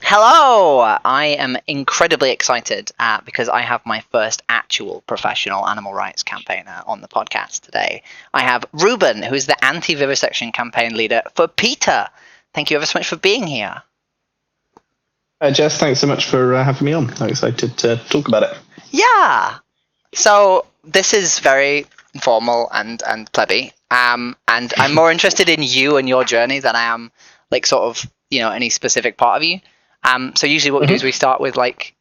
Hello! I am incredibly excited because I have my first actual professional animal rights campaigner on the podcast today. I have Reuben, who is the anti-vivisection campaign leader for PETA. Thank you ever so much for being here. Jess, thanks so much for having me on. I'm excited to talk about it. Yeah! So this is very informal and plebby, and I'm more interested in you and your journey than I am, like, sort of, any specific part of you. So usually what we do is we start with, like,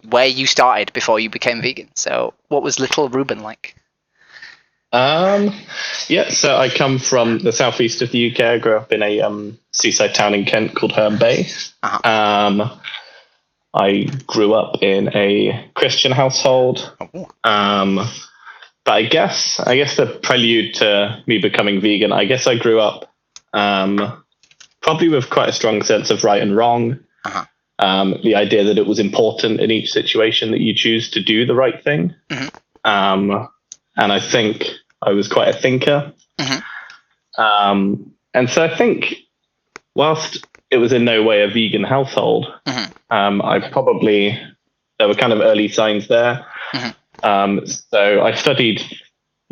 where you started before you became vegan. So what was little Reuben like? So I come from the southeast of the UK. I grew up in a seaside town in Kent called Herne Bay. Uh-huh. I grew up in a Christian household. Oh. But I guess the prelude to me becoming vegan, I guess I grew up probably with quite a strong sense of right and wrong. Uh-huh. The idea that it was important in each situation that you choose to do the right thing. Mm-hmm. And I think I was quite a thinker. Mm-hmm. And so I think whilst it was in no way a vegan household, Mm-hmm. there were kind of early signs there. Mm-hmm. So I studied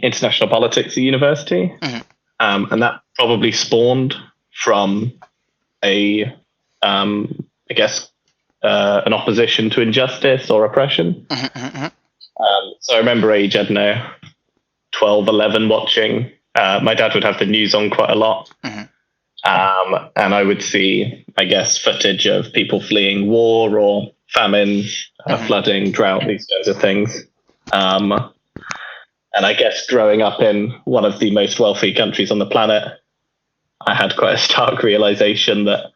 international politics at university. Mm-hmm. And that probably spawned from an opposition to injustice or oppression. Mm-hmm. So I remember age, 12, 11 watching. My dad would have the news on quite a lot. Mm-hmm. And I would see, I guess, footage of people fleeing war or famine, flooding, drought, these kinds of things. And I guess growing up in one of the most wealthy countries on the planet, I had quite a stark realization that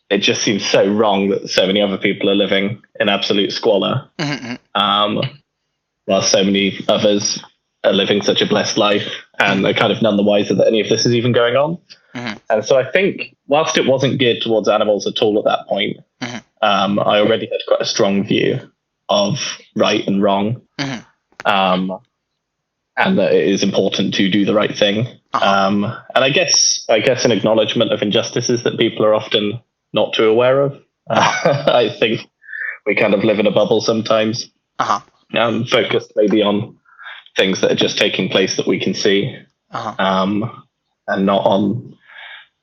it just seems so wrong that so many other people are living in absolute squalor, while so many others are living such a blessed life and are kind of none the wiser that any of this is even going on. Mm-hmm. And so I think whilst it wasn't geared towards animals at all at that point, I already had quite a strong view of right and wrong, and that it is important to do the right thing. And I guess an acknowledgement of injustices that people are often not too aware of. I think we kind of live in a bubble sometimes, focused maybe on things that are just taking place that we can see, and not on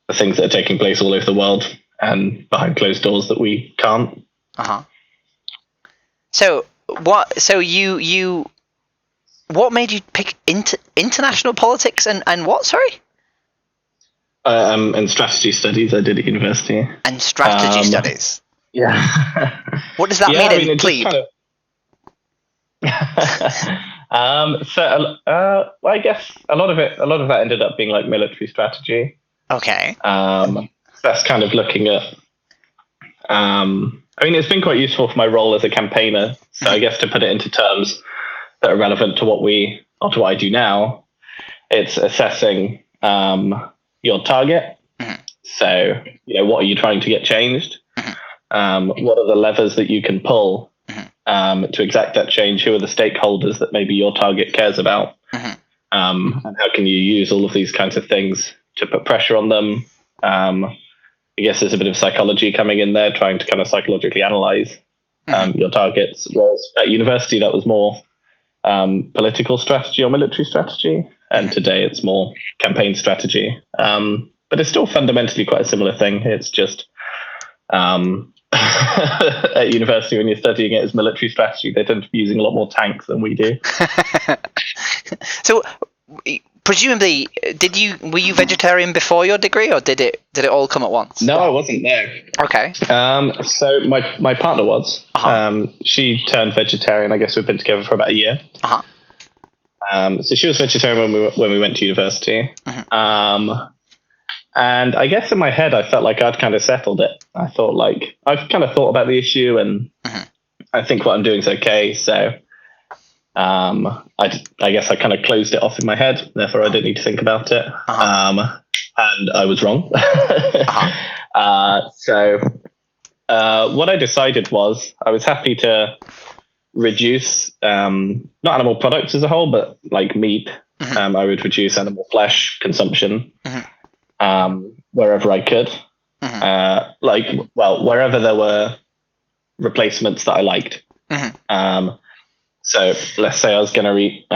the things that are taking place all over the world and behind closed doors that we can't. So what made you pick international politics and what? Sorry. And strategy studies I did at university. And strategy studies. Yeah. What does that mean in plebe? I guess a lot of that ended up being like military strategy. Okay. That's kind of looking at. It's been quite useful for my role as a campaigner. So I guess to put it into terms that are relevant to what I do now, it's assessing your target. So, what are you trying to get changed? What are the levers that you can pull to exact that change? Who are the stakeholders that maybe your target cares about? And how can you use all of these kinds of things to put pressure on them? I guess there's a bit of psychology coming in there, trying to kind of psychologically analyze your targets. Whereas at university, that was more political strategy or military strategy. And today it's more campaign strategy. But it's still fundamentally quite a similar thing. It's just at university, when you're studying it as military strategy, they tend to be using a lot more tanks than we do. So presumably, were you vegetarian before your degree, or did it all come at once? No, I wasn't. No. Okay. So my partner was. She turned vegetarian. I guess we've been together for about a year. So she was vegetarian when we went to university. And I guess in my head, I felt like I'd kind of settled it. I thought I've kind of thought about the issue, and I think what I'm doing is okay. So I guess I kind of closed it off in my head. Therefore, I didn't need to think about it. And I was wrong. So what I decided was I was happy to reduce not animal products as a whole, but like meat. I would reduce animal flesh consumption wherever I could. Wherever there were replacements that I liked. So let's say I was going to eat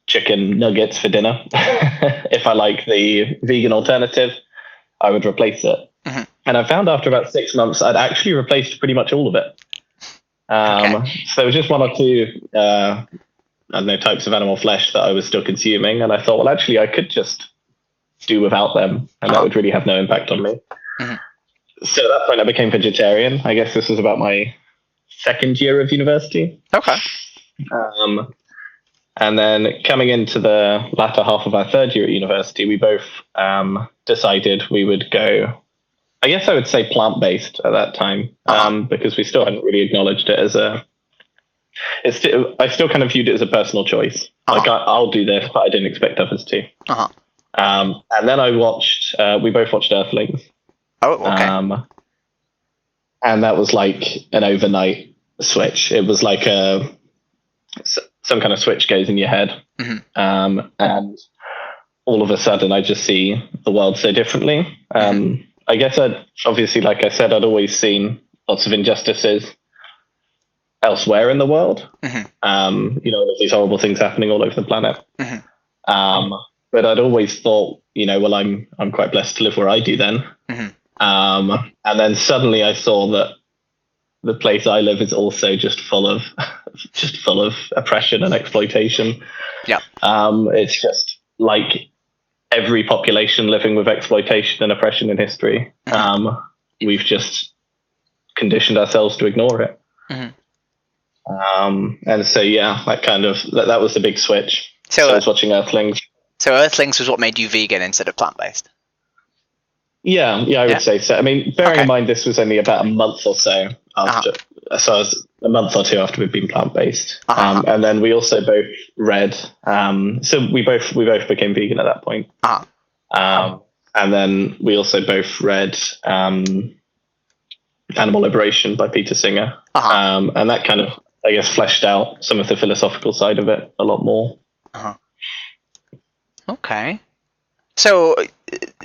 chicken nuggets for dinner. If I like the vegan alternative, I would replace it. And I found after about 6 months, I'd actually replaced pretty much all of it. So there was just one or two, I don't know, types of animal flesh that I was still consuming. And I thought, well, actually, I could just do without them, and that would really have no impact on me. So at that point, I became vegetarian. I guess this was about my second year of university. Okay. And then coming into the latter half of our third year at university, we both decided we would go, I guess I would say plant-based at that time, because we still hadn't really acknowledged it as I still kind of viewed it as a personal choice. Like, I'll do this, but I didn't expect others to. And then we both watched Earthlings. Oh, okay. And that was like an overnight switch. It was like some kind of switch goes in your head. And all of a sudden I just see the world so differently. I guess obviously, like I said, I'd always seen lots of injustices elsewhere in the world. All of these horrible things happening all over the planet. But I'd always thought, well, I'm quite blessed to live where I do then. And then suddenly I saw that the place I live is also just full of oppression and exploitation. Yeah. It's just like every population living with exploitation and oppression in history. We've just conditioned ourselves to ignore it. And so, yeah, that was the big switch. So I was watching Earthlings. So Earthlings was what made you vegan instead of plant-based? Yeah, I would say so. I mean, bearing in mind this was only about a month or so after, so I was a month or two after we'd been plant-based. And then we also both read, so we both became vegan at that point. And then we also both read Animal Liberation by Peter Singer. And that kind of, I guess, fleshed out some of the philosophical side of it a lot more. Okay. So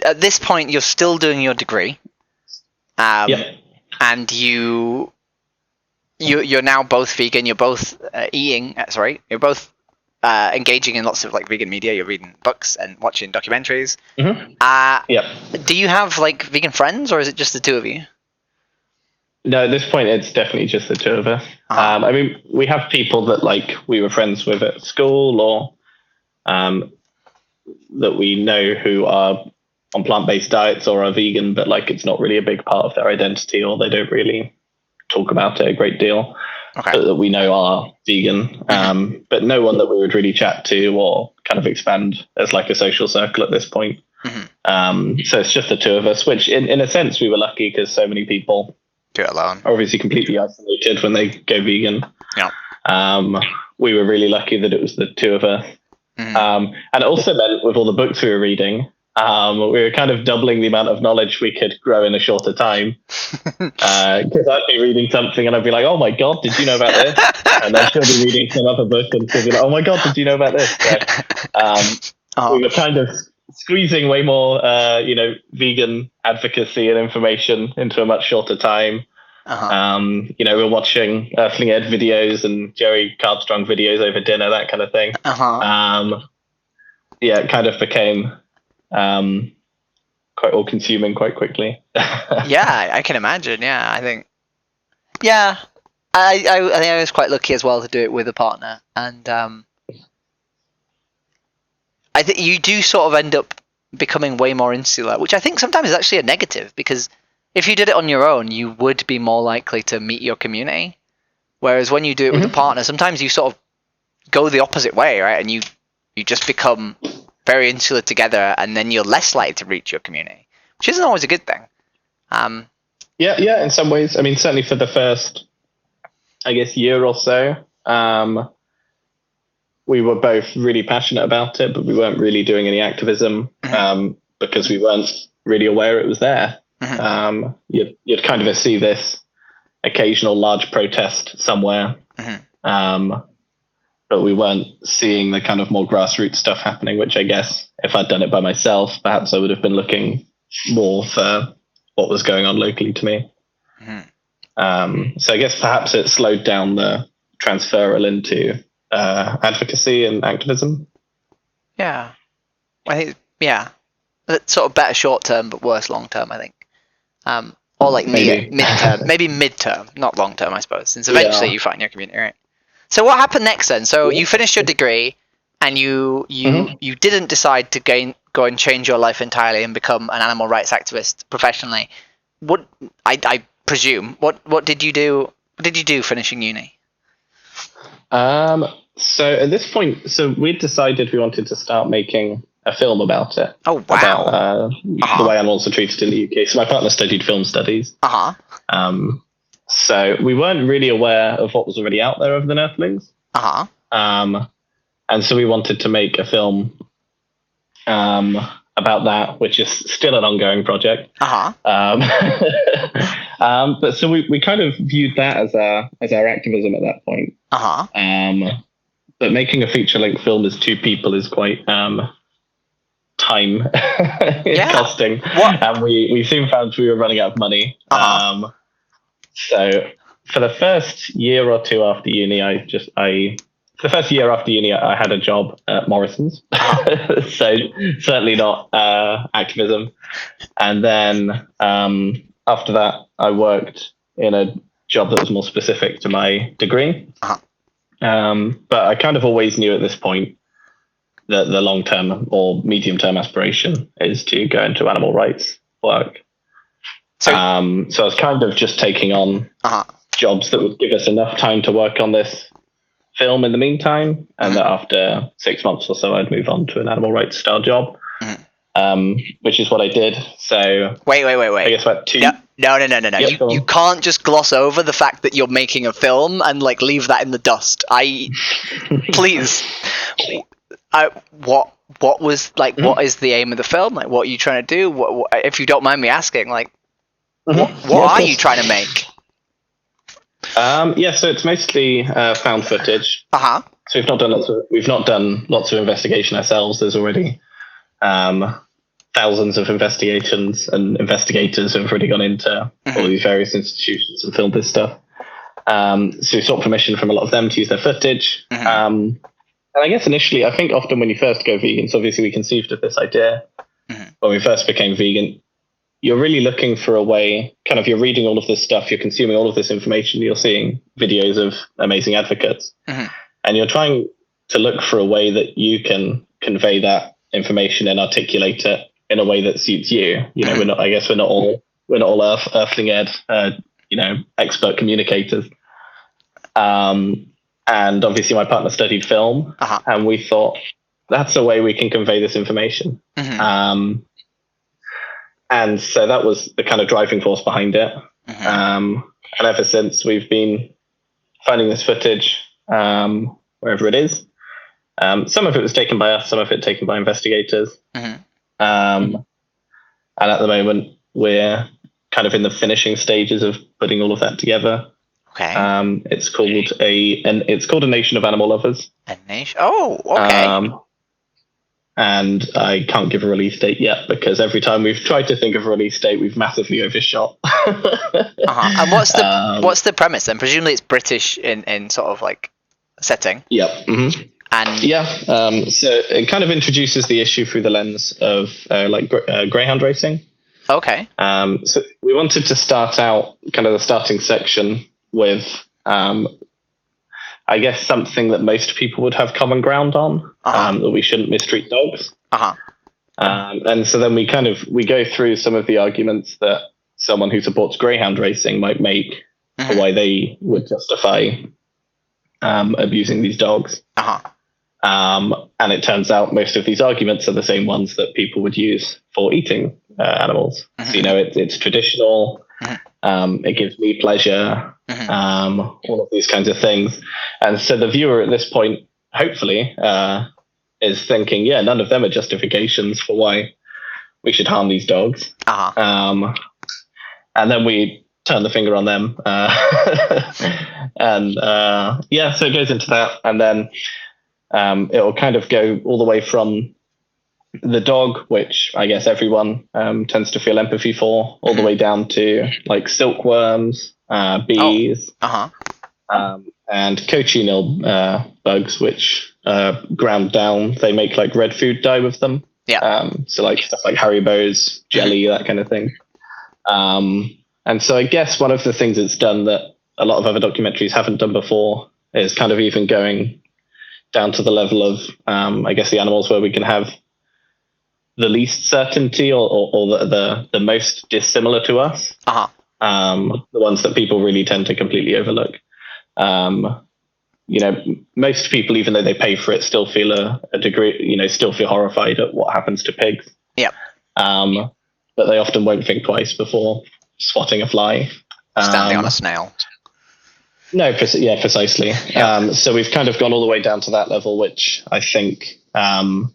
at this point, you're still doing your degree, and you're now both vegan. You're both You're both engaging in lots of like vegan media. You're reading books and watching documentaries. Do you have like vegan friends, or is it just the two of you? No, at this point, it's definitely just the two of us. I mean, we have people that like we were friends with at school, or that we know who are on plant-based diets or are vegan, but like it's not really a big part of their identity, or they don't really talk about it a great deal. That we know are vegan, but no one that we would really chat to or kind of expand as like a social circle at this point. So it's just the two of us, which in a sense we were lucky, because so many people do it alone are obviously completely isolated when they go vegan. We were really lucky that it was the two of us. And it also meant with all the books we were reading, we were kind of doubling the amount of knowledge we could grow in a shorter time. Because I'd be reading something and I'd be like, oh my God, did you know about this? And then she'll be reading some other book and she'll be like, oh my God, did you know about this? So, we were kind of squeezing way more, vegan advocacy and information into a much shorter time. We're watching Earthling Ed videos and Jerry Cardstrong videos over dinner, that kind of thing. It kind of became quite all-consuming quite quickly. Yeah, I can imagine. Yeah, I think. Yeah, I think I was quite lucky as well to do it with a partner, and I think you do sort of end up becoming way more insular, which I think sometimes is actually a negative, because if you did it on your own, you would be more likely to meet your community. Whereas when you do it with a partner, sometimes you sort of go the opposite way, right? And you just become very insular together, and then you're less likely to reach your community, which isn't always a good thing. Yeah, in some ways. I mean, certainly for the first, I guess, year or so, we were both really passionate about it, but we weren't really doing any activism because we weren't really aware it was there. You'd kind of see this occasional large protest somewhere, but we weren't seeing the kind of more grassroots stuff happening, which I guess if I'd done it by myself, perhaps I would have been looking more for what was going on locally to me. So I guess perhaps it slowed down the transferal into advocacy and activism. Yeah, I think it's sort of better short term but worse long term, I think. Or like Maybe. mid-term, maybe mid-term, not long term, I suppose, since eventually you find your community, right? So what happened next then? So you finished your degree, and you didn't decide to go and change your life entirely and become an animal rights activist professionally. What I presume, what did you do? What did you do finishing uni? So at this point, we decided we wanted to start making a film about it. Oh wow! About the way animals are treated in the UK. So my partner studied film studies. So we weren't really aware of what was already out there of the Earthlings. And so we wanted to make a film about that, which is still an ongoing project. But so we kind of viewed that as our activism at that point. But making a feature-length film as two people is quite time costing. And we soon found we were running out of money. So for the first year or two after uni, I had a job at Morrison's. So certainly not activism. And then after that, I worked in a job that was more specific to my degree. But I kind of always knew at this point that the long-term or medium-term aspiration is to go into animal rights work. So I was kind of just taking on jobs that would give us enough time to work on this film in the meantime, and that after 6 months or so, I'd move on to an animal rights style job, which is what I did. So wait. I guess about 2. No. Yep, you can't just gloss over the fact that you're making a film and like leave that in the dust. Please. What was like? What is the aim of the film? Like, what are you trying to do? What if you don't mind me asking? Like, what are you trying to make? So it's mostly found footage. So we've not done lots of investigation ourselves. There's already thousands of investigations and investigators who have already gone into all these various institutions and filmed this stuff. So we sought permission from a lot of them to use their footage. And I guess initially, I think often when you first go vegan, so obviously we conceived of this idea when we first became vegan, you're really looking for a way, kind of you're reading all of this stuff, you're consuming all of this information, you're seeing videos of amazing advocates, and you're trying to look for a way that you can convey that information and articulate it in a way that suits you. You know, we're not all earthling ed, expert communicators. And obviously my partner studied film, and we thought that's a way we can convey this information. And so that was the kind of driving force behind it. And ever since, we've been finding this footage wherever it is. Some of it was taken by us, some of it taken by investigators. And at the moment, we're kind of in the finishing stages of putting all of that together. It's called a Nation of Animal Lovers. A nation? Oh, okay. And I can't give a release date yet because every time we've tried to think of a release date, we've massively overshot. And what's the premise then? Presumably it's British in sort of like setting. Yep. And so it kind of introduces the issue through the lens of greyhound racing. Okay. So we wanted to start out kind of the starting section with I guess something that most people would have common ground on, that we shouldn't mistreat dogs. And so then we go through some of the arguments that someone who supports greyhound racing might make for why they would justify abusing these dogs. And it turns out most of these arguments are the same ones that people would use for eating animals. So, it's traditional. It gives me pleasure. All of these kinds of things. And so the viewer at this point, hopefully, is thinking, none of them are justifications for why we should harm these dogs. And then we turn the finger on them. And so it goes into that. And then it'll kind of go all the way from the dog, which I guess everyone tends to feel empathy for, all the way down to like silkworms, bees, and cochineal bugs, which ground down, they make like red food dye with them. Yeah. So like stuff like Haribo's, jelly, that kind of thing. And so I guess one of the things it's done that a lot of other documentaries haven't done before is kind of even going down to the level of, I guess, the animals where we can have the least certainty or the most dissimilar to us. The ones that people really tend to completely overlook. Most people, even though they pay for it, still feel a degree, still feel horrified at what happens to pigs. Yeah. But they often won't think twice before swatting a fly. Standing on a snail. No, precisely. Yeah. So we've kind of gone all the way down to that level, which I think films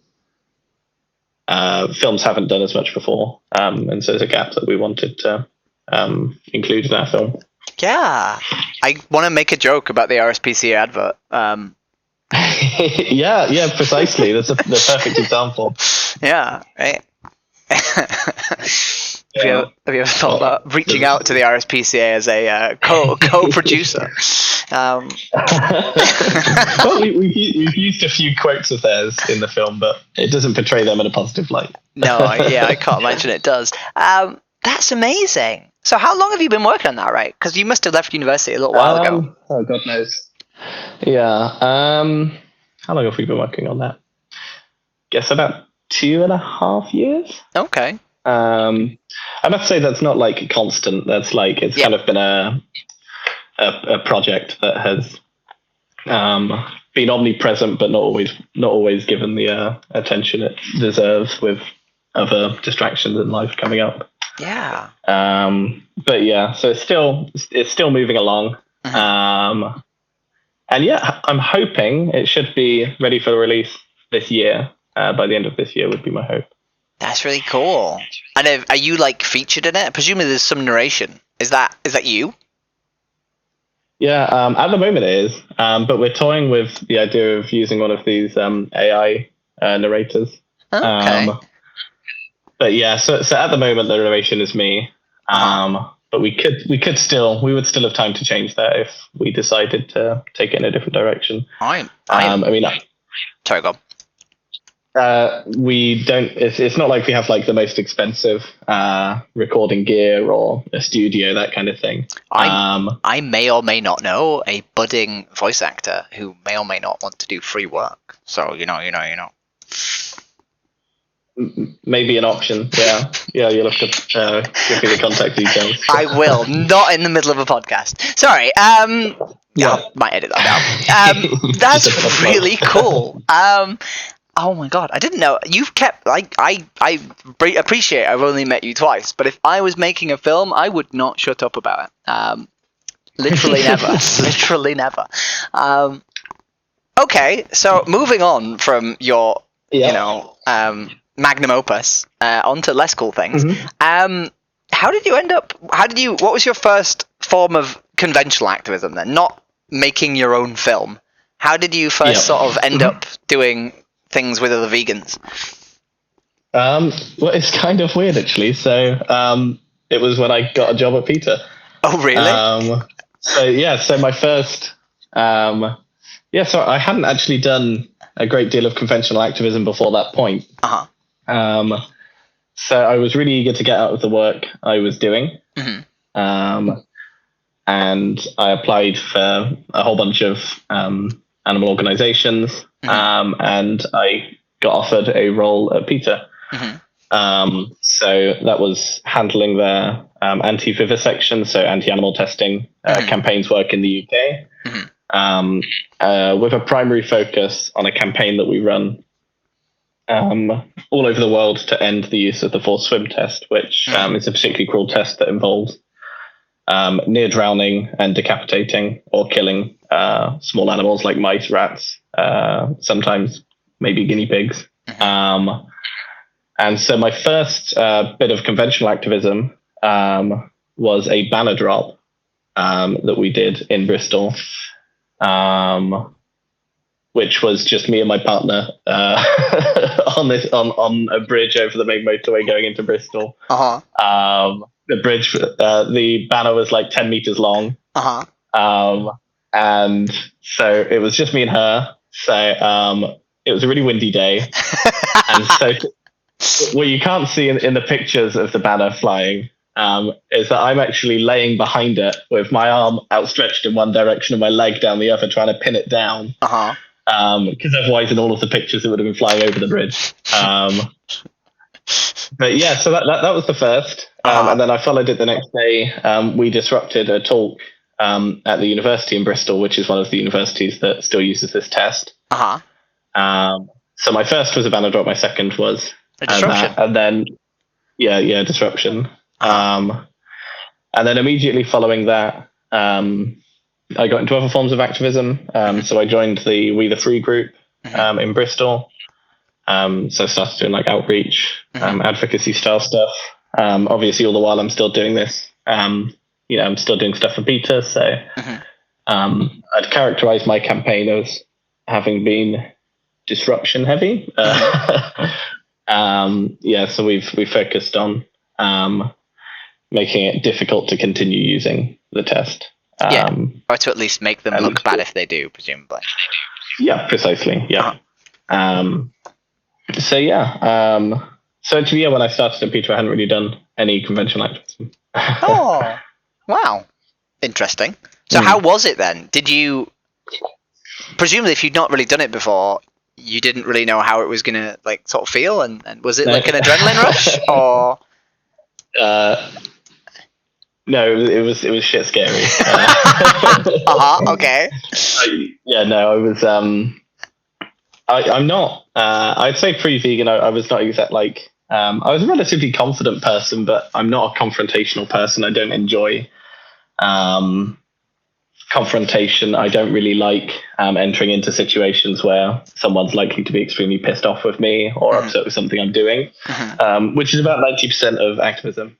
haven't done as much before. And so there's a gap that we wanted to include in our film. Yeah. I want to make a joke about the RSPCA advert. Yeah, precisely. That's the perfect example. Yeah, right. Have you ever thought about reaching out to the RSPCA as a co-producer? Well, we've used a few quotes of theirs in the film, but it doesn't portray them in a positive light. No, I can't imagine it does. That's amazing. So how long have you been working on that, right? Because you must have left university a little while ago. Oh, God knows. Yeah. How long have we been working on that? Guess about 2.5 years. Okay. I must say that's not like constant. That's like it's kind of been a project that has been omnipresent, but not always given the attention it deserves with other distractions in life coming up. Yeah. But yeah, so it's still moving along. And yeah, I'm hoping it should be ready for release this year. By the end of this year would be my hope. That's really cool. And are you like featured in it? Presumably there's some narration. Is that you? Yeah, at the moment it is. But we're toying with the idea of using one of these AI narrators. Okay. But yeah, so at the moment the narration is me. But we would still have time to change that if we decided to take it in a different direction. Sorry, go on. We don't. It's not like we have like the most expensive recording gear or a studio, that kind of thing. I may or may not know a budding voice actor who may or may not want to do free work. So you know. Maybe an option. Yeah. You'll have to give me the contact details. I will, not in the middle of a podcast. Sorry. Yeah, I might edit that out. That's really cool. Oh my god, I didn't know. You've kept, like, I appreciate I've only met you twice, but if I was making a film, I would not shut up about it. Literally never. Literally never. Okay, so moving on from your, magnum opus onto less cool things. How did you end up, what was your first form of conventional activism then? Not making your own film. How did you first sort of end up doing things with other vegans? Well, it's kind of weird actually. So it was when I got a job at PETA. Oh, really? So my first, so I hadn't actually done a great deal of conventional activism before that point. So I was really eager to get out of the work I was doing. And I applied for a whole bunch of animal organizations, and I got offered a role at PETA. So that was handling their anti-vivisection, so anti-animal testing campaigns work in the UK, with a primary focus on a campaign that we run all over the world to end the use of the forced swim test, which is a particularly cruel test that involves near drowning and decapitating or killing small animals like mice, rats, sometimes maybe guinea pigs. And so my first bit of conventional activism was a banner drop that we did in Bristol, which was just me and my partner on a bridge over the main motorway going into Bristol. The bridge, the banner was like 10 meters long. And so it was just me and her. So it was a really windy day. And so what you can't see in the pictures of the banner flying is that I'm actually laying behind it with my arm outstretched in one direction and my leg down the other, trying to pin it down. Because otherwise, in all of the pictures, it would have been flying over the bridge. But yeah, so that was the first. And then I followed it the next day. We disrupted a talk at the university in Bristol, which is one of the universities that still uses this test. So my first was a banner drop. My second was a disruption. And then, disruption. And then immediately following that, I got into other forms of activism. So I joined the We the Free group in Bristol. So I started doing like outreach, advocacy style stuff. Obviously, all the while I'm still doing this. I'm still doing stuff for Peter. So I'd characterize my campaign as having been disruption heavy. So we've focused on making it difficult to continue using the test. Or to at least make them look bad if they do, presumably. Yeah, precisely. Yeah. So when I started at Peter, I hadn't really done any conventional activism. Oh, wow. Interesting. So how was it then? Did you, presumably if you'd not really done it before, you didn't really know how it was going to like sort of feel? And was it like an adrenaline rush or? No, it was shit scary. Okay. I was. I'm not. I'd say pre-vegan. I was not exact. Like, I was a relatively confident person, but I'm not a confrontational person. I don't enjoy confrontation. I don't really like entering into situations where someone's likely to be extremely pissed off with me or upset with something I'm doing, which is about 90% of activism.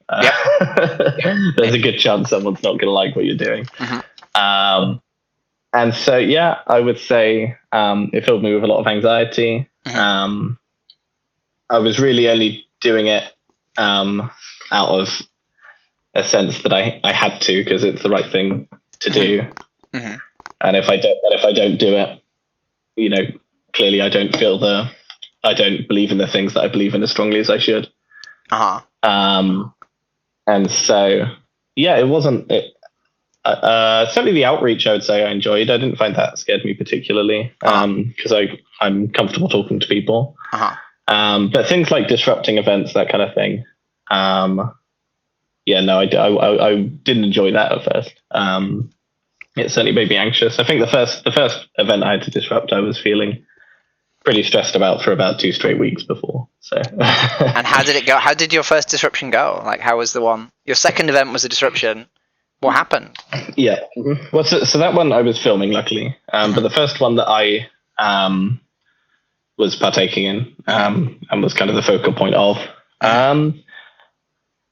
There's a good chance someone's not going to like what you're doing. And so, I would say it filled me with a lot of anxiety. I was really only doing it out of a sense that I had to, because it's the right thing to do. And if I don't do it, clearly I don't believe in the things that I believe in as strongly as I should. And so, it wasn't. Certainly the outreach, I would say I enjoyed. I didn't find that scared me particularly because I'm comfortable talking to people. But things like disrupting events, that kind of thing. I didn't enjoy that at first. It certainly made me anxious. I think the first event I had to disrupt, I was feeling pretty stressed about for about 2 straight weeks before. So. And how did it go? How did your first disruption go? Like, how was the one? Your second event was a disruption. What happened? Yeah. Well, so that one I was filming, luckily. But the first one that I was partaking in and was kind of the focal point of.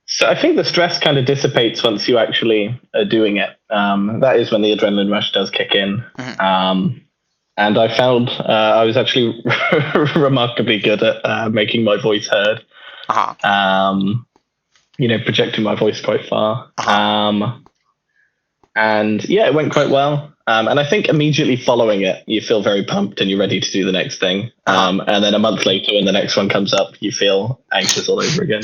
So I think the stress kind of dissipates once you actually are doing it. That is when the adrenaline rush does kick in. And I found I was actually remarkably good at making my voice heard. Projecting my voice quite far. And it went quite well. And I think immediately following it, you feel very pumped and you're ready to do the next thing. And then a month later, when the next one comes up, you feel anxious all over again.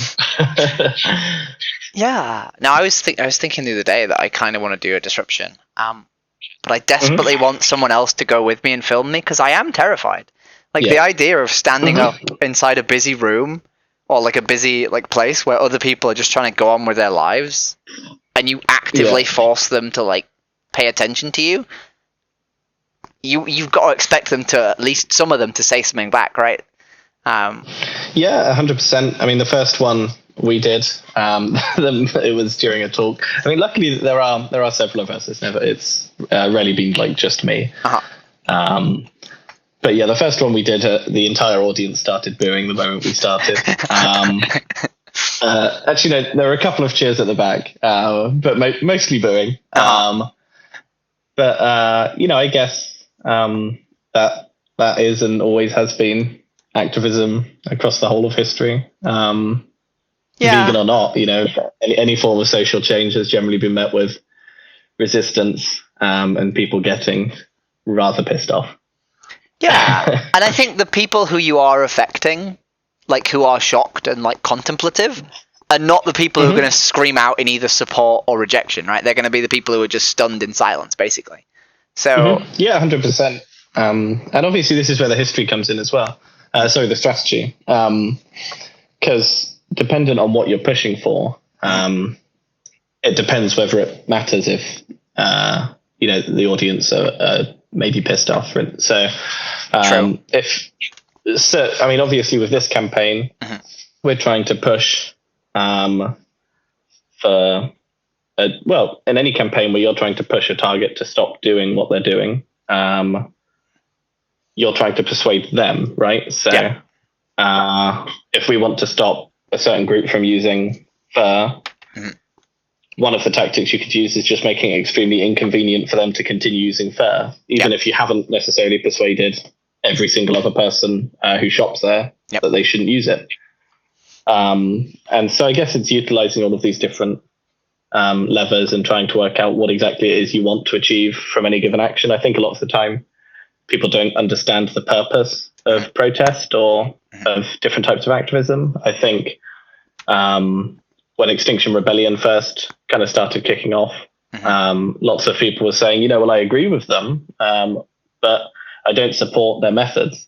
Yeah. Now I was thinking the other day that I kind of want to do a disruption. But I desperately want someone else to go with me and film me because I am terrified. Like the idea of standing up inside a busy room or like a busy like place where other people are just trying to go on with their lives, and you actively force them to like pay attention to you. You've got to expect them to, at least some of them, to say something back, right? 100%. I mean, the first one we did, it was during a talk. I mean, luckily there are several of us. It's rarely been like just me. But the first one we did, the entire audience started booing the moment we started. Actually, no, there were a couple of cheers at the back, but mostly booing. But I guess that is and always has been activism across the whole of history. Yeah. Vegan or not, any form of social change has generally been met with resistance and people getting rather pissed off. Yeah, and I think the people who you are affecting, like who are shocked and like contemplative, are not the people who are going to scream out in either support or rejection, right? They're going to be the people who are just stunned in silence, basically. So yeah, 100%. And obviously, this is where the history comes in as well. The strategy, because dependent on what you're pushing for, it depends whether it matters if the audience are maybe pissed off. So, obviously, with this campaign, we're trying to push for. In any campaign where you're trying to push a target to stop doing what they're doing, you're trying to persuade them, right? So if we want to stop a certain group from using fur, one of the tactics you could use is just making it extremely inconvenient for them to continue using fur, even if you haven't necessarily persuaded every single other person who shops there that they shouldn't use it. And so I guess it's utilizing all of these different levers and trying to work out what exactly it is you want to achieve from any given action. I think a lot of the time people don't understand the purpose of protest or of different types of activism. I think when Extinction Rebellion first kind of started kicking off, lots of people were saying, I agree with them, but I don't support their methods.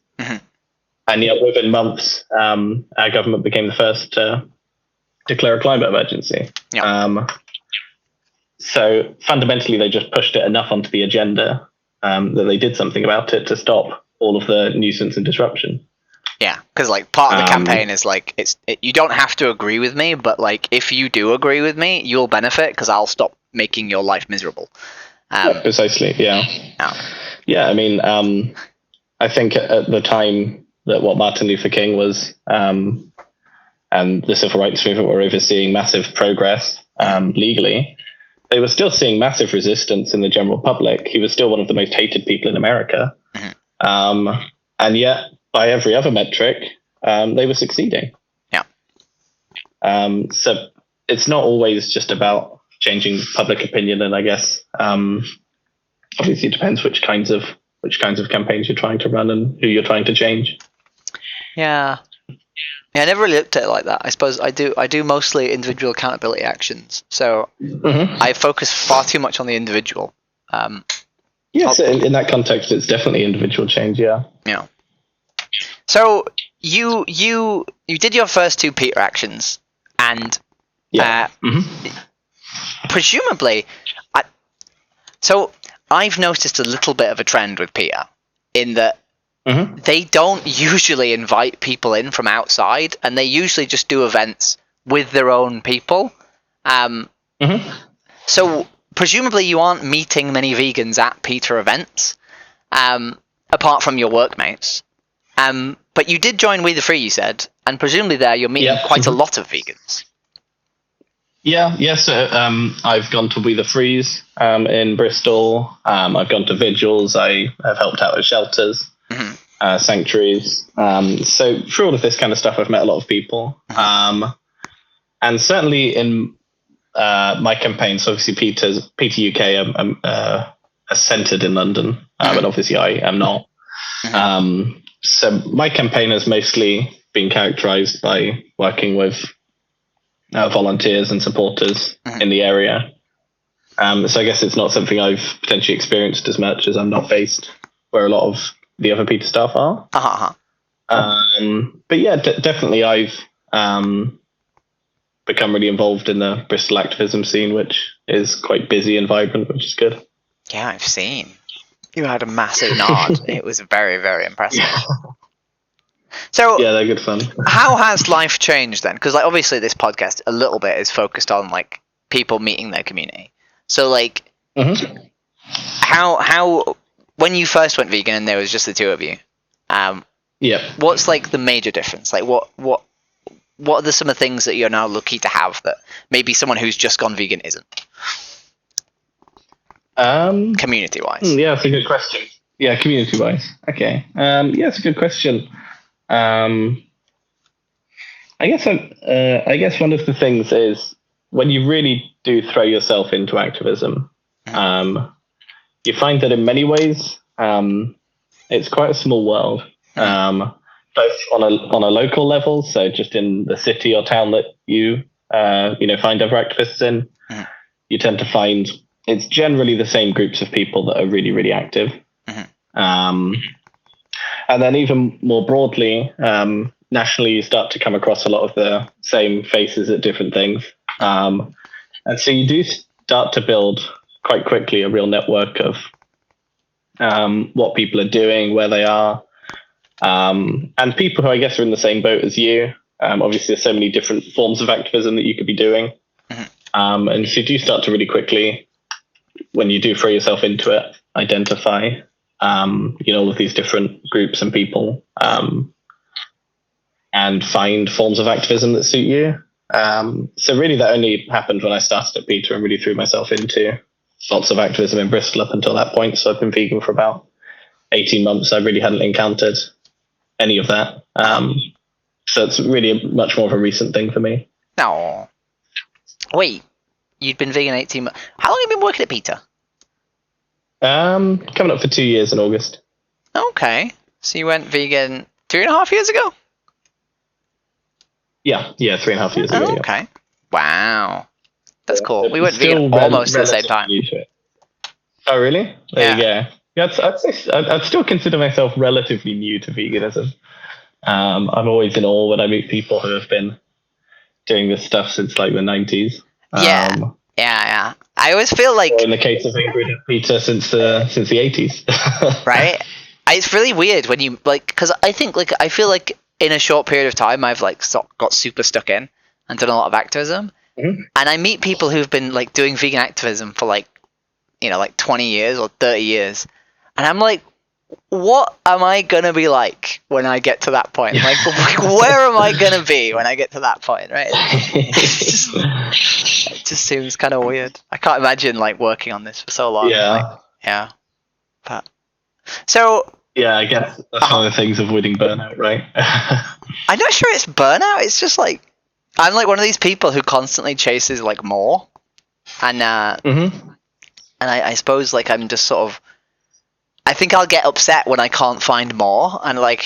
And yet within months, our government became the first to declare a climate emergency. So fundamentally, they just pushed it enough onto the agenda that they did something about it to stop all of the nuisance and disruption. Yeah, because like part of the campaign is like you don't have to agree with me, but like if you do agree with me, you'll benefit because I'll stop making your life miserable. Precisely. Yeah. I mean, I think at the time that what Martin Luther King was and the civil rights movement were overseeing massive progress legally, they were still seeing massive resistance in the general public. He was still one of the most hated people in America. And yet, by every other metric, they were succeeding. So it's not always just about changing public opinion. And I guess, obviously it depends which kinds of campaigns you're trying to run and who you're trying to change. Yeah, I never really looked at it like that. I suppose I do mostly individual accountability actions. So I focus far too much on the individual. Yes, in that context, it's definitely individual change. Yeah. So you did your first two Peter actions, and presumably, so I've noticed a little bit of a trend with Peter in that they don't usually invite people in from outside, and they usually just do events with their own people. So presumably you aren't meeting many vegans at Peter events, apart from your workmates. But you did join We the Free, you said, and presumably there you're meeting quite a lot of vegans. Yes. I've gone to We the Frees in Bristol. I've gone to vigils. I have helped out at shelters, sanctuaries. So through all of this kind of stuff, I've met a lot of people. And certainly in my campaign, so obviously Peter UK are centred in London, but obviously I am not. So my campaign has mostly been characterised by working with volunteers and supporters in the area. So I guess it's not something I've potentially experienced as much as I'm not based where a lot of the other Peter staff are. But yeah, definitely I've become really involved in the Bristol activism scene, which is quite busy and vibrant, which is good. Yeah, I've seen. You had a massive nod. It was very, very impressive. So yeah, they're good fun. How has life changed then? Because like obviously this podcast a little bit is focused on like people meeting their community. So like, how when you first went vegan and there was just the two of you, what's like the major difference? Like what are some of the things that you're now lucky to have that maybe someone who's just gone vegan isn't? Community wise. Yeah, that's a good question. Yeah, community wise. Okay. Yeah, it's a good question. I guess one of the things is when you really do throw yourself into activism, you find that in many ways it's quite a small world, both on a local level, so just in the city or town that you find other activists in, you tend to find it's generally the same groups of people that are really, really active. And then even more broadly, nationally, you start to come across a lot of the same faces at different things. And so you do start to build quite quickly a real network of what people are doing, where they are, and people who I guess are in the same boat as you. Obviously, there's so many different forms of activism that you could be doing. And so you do start to really quickly, when you do throw yourself into it, identify all of these different groups and people, and find forms of activism that suit you. So really that only happened when I started at Peter and really threw myself into lots of activism in Bristol up until that point. So I've been vegan for about 18 months. I really hadn't encountered any of that. So it's really much more of a recent thing for me. No. Wait, you'd been vegan 18 months. How long have you been working at Peter? Coming up for 2 years in August. Okay. So you went vegan 3.5 years ago? Yeah, 3.5 years ago. Okay. Yeah. Wow. That's cool. We went Still vegan almost at the same time. Oh, really? There you go. Yeah, I'd still consider myself relatively new to veganism. I'm always in awe when I meet people who have been doing this stuff since like the 90s. Yeah. I always feel like, or in the case of Ingrid and Peter, since the 80s. Right? It's really weird when you because I think I feel like in a short period of time I've got super stuck in and done a lot of activism, and I meet people who've been doing vegan activism for 20 years or 30 years, and I'm like, what am I gonna be like when I get to that point? Where am I gonna be when I get to that point? Right? It just seems kind of weird. I can't imagine working on this for so long. Yeah. But so. Yeah, I guess that's one of the things, avoiding burnout, right? I'm not sure it's burnout. It's just I'm one of these people who constantly chases more, and I suppose I'm just sort of. I think I'll get upset when I can't find more, and I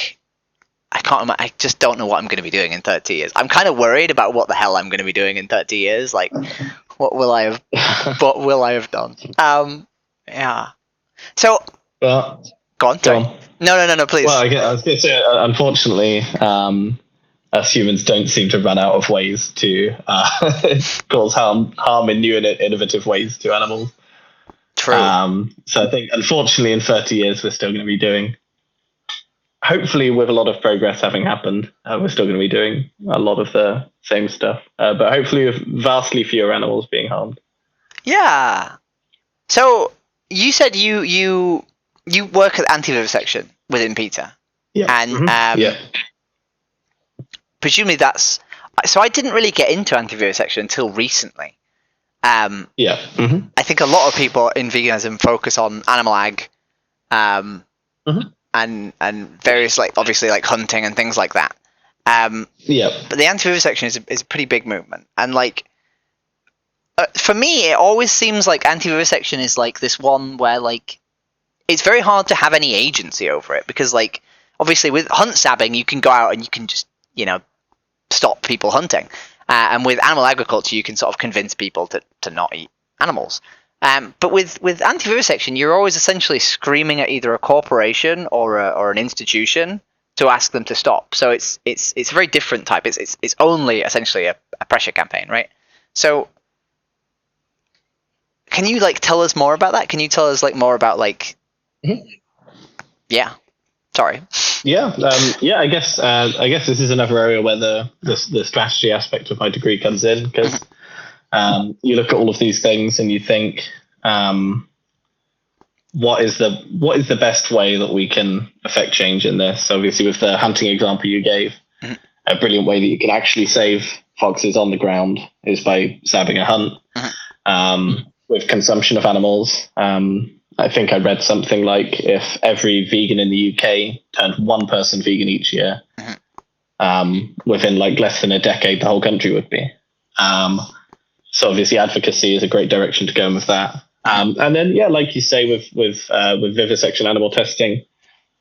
just don't know what I'm going to be doing in 30 years. I'm kind of worried about what the hell I'm going to be doing in 30 years. What will I have done? Yeah. So. Well. Go on. No, please. Well, I was going to say, unfortunately, us humans don't seem to run out of ways to cause harm in new and innovative ways to animals. True. So I think, unfortunately, in 30 years, we're still going to be doing, hopefully with a lot of progress having happened, we're still going to be doing a lot of the same stuff, but hopefully with vastly fewer animals being harmed. Yeah. So you said you work at anti-vivisection within Peter. Yeah. And presumably that's. So I didn't really get into anti-vivisection until recently. I think a lot of people in veganism focus on animal ag, and various obviously hunting and things like that. But the anti-vivisection is a pretty big movement, and for me, it always seems like anti-vivisection is this one where it's very hard to have any agency over it, because obviously with hunt stabbing you can go out and you can just stop people hunting, and with animal agriculture you can sort of convince people to not eat animals, but with anti-vivisection you're always essentially screaming at either a corporation or an institution to ask them to stop. So it's a very different type. It's only essentially a pressure campaign, right? So can you tell us more about that? Can you tell us more about Yeah. Sorry. Yeah. I guess this is another area where the strategy aspect of my degree comes in, because you look at all of these things and you think, what is the best way that we can affect change in this? Obviously, with the hunting example you gave, a brilliant way that you can actually save foxes on the ground is by stabbing a hunt. With consumption of animals, I think I read something like if every vegan in the UK turned one person vegan each year, within like less than a decade, the whole country would be. So obviously, advocacy is a great direction to go in with that. And then, yeah, like you say, with vivisection animal testing,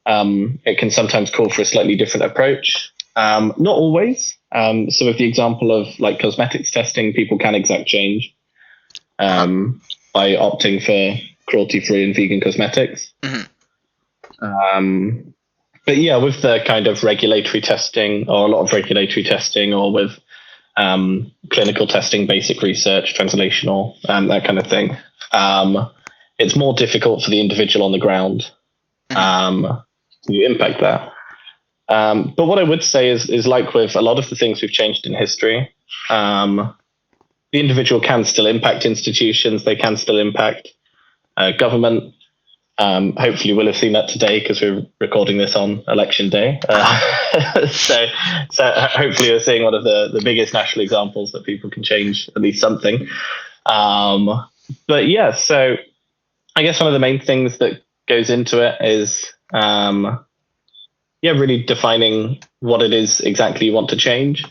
it can sometimes call for a slightly different approach. Not always. So with the example of like cosmetics testing, people can exact change by opting for cruelty-free and vegan cosmetics. But yeah, with the kind of regulatory testing, or a lot of regulatory testing, or with clinical testing, basic research, translational, that kind of thing, it's more difficult for the individual on the ground to impact that. But what I would say is like with a lot of the things we've changed in history, the individual can still impact institutions. They can still impact government. Hopefully we'll have seen that today because we're recording this on election day. So hopefully we're seeing one of the biggest national examples that people can change at least something. But yeah, so I guess one of the main things that goes into it is really defining what it is exactly you want to change.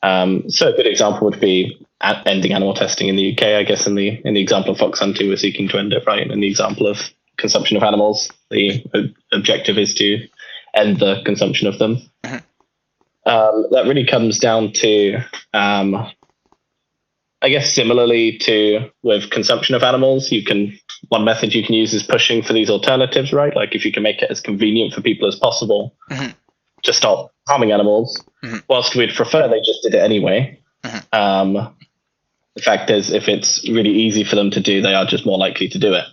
So a good example would be ending animal testing in the UK. I guess in the example of fox hunting, we're seeking to end it, right? In the example of consumption of animals, the objective is to end the consumption of them. That really comes down to, I guess, similarly to with consumption of animals, one method you can use is pushing for these alternatives, right? Like if you can make it as convenient for people as possible to stop harming animals, whilst we'd prefer they just did it anyway. The fact is, if it's really easy for them to do, they are just more likely to do it.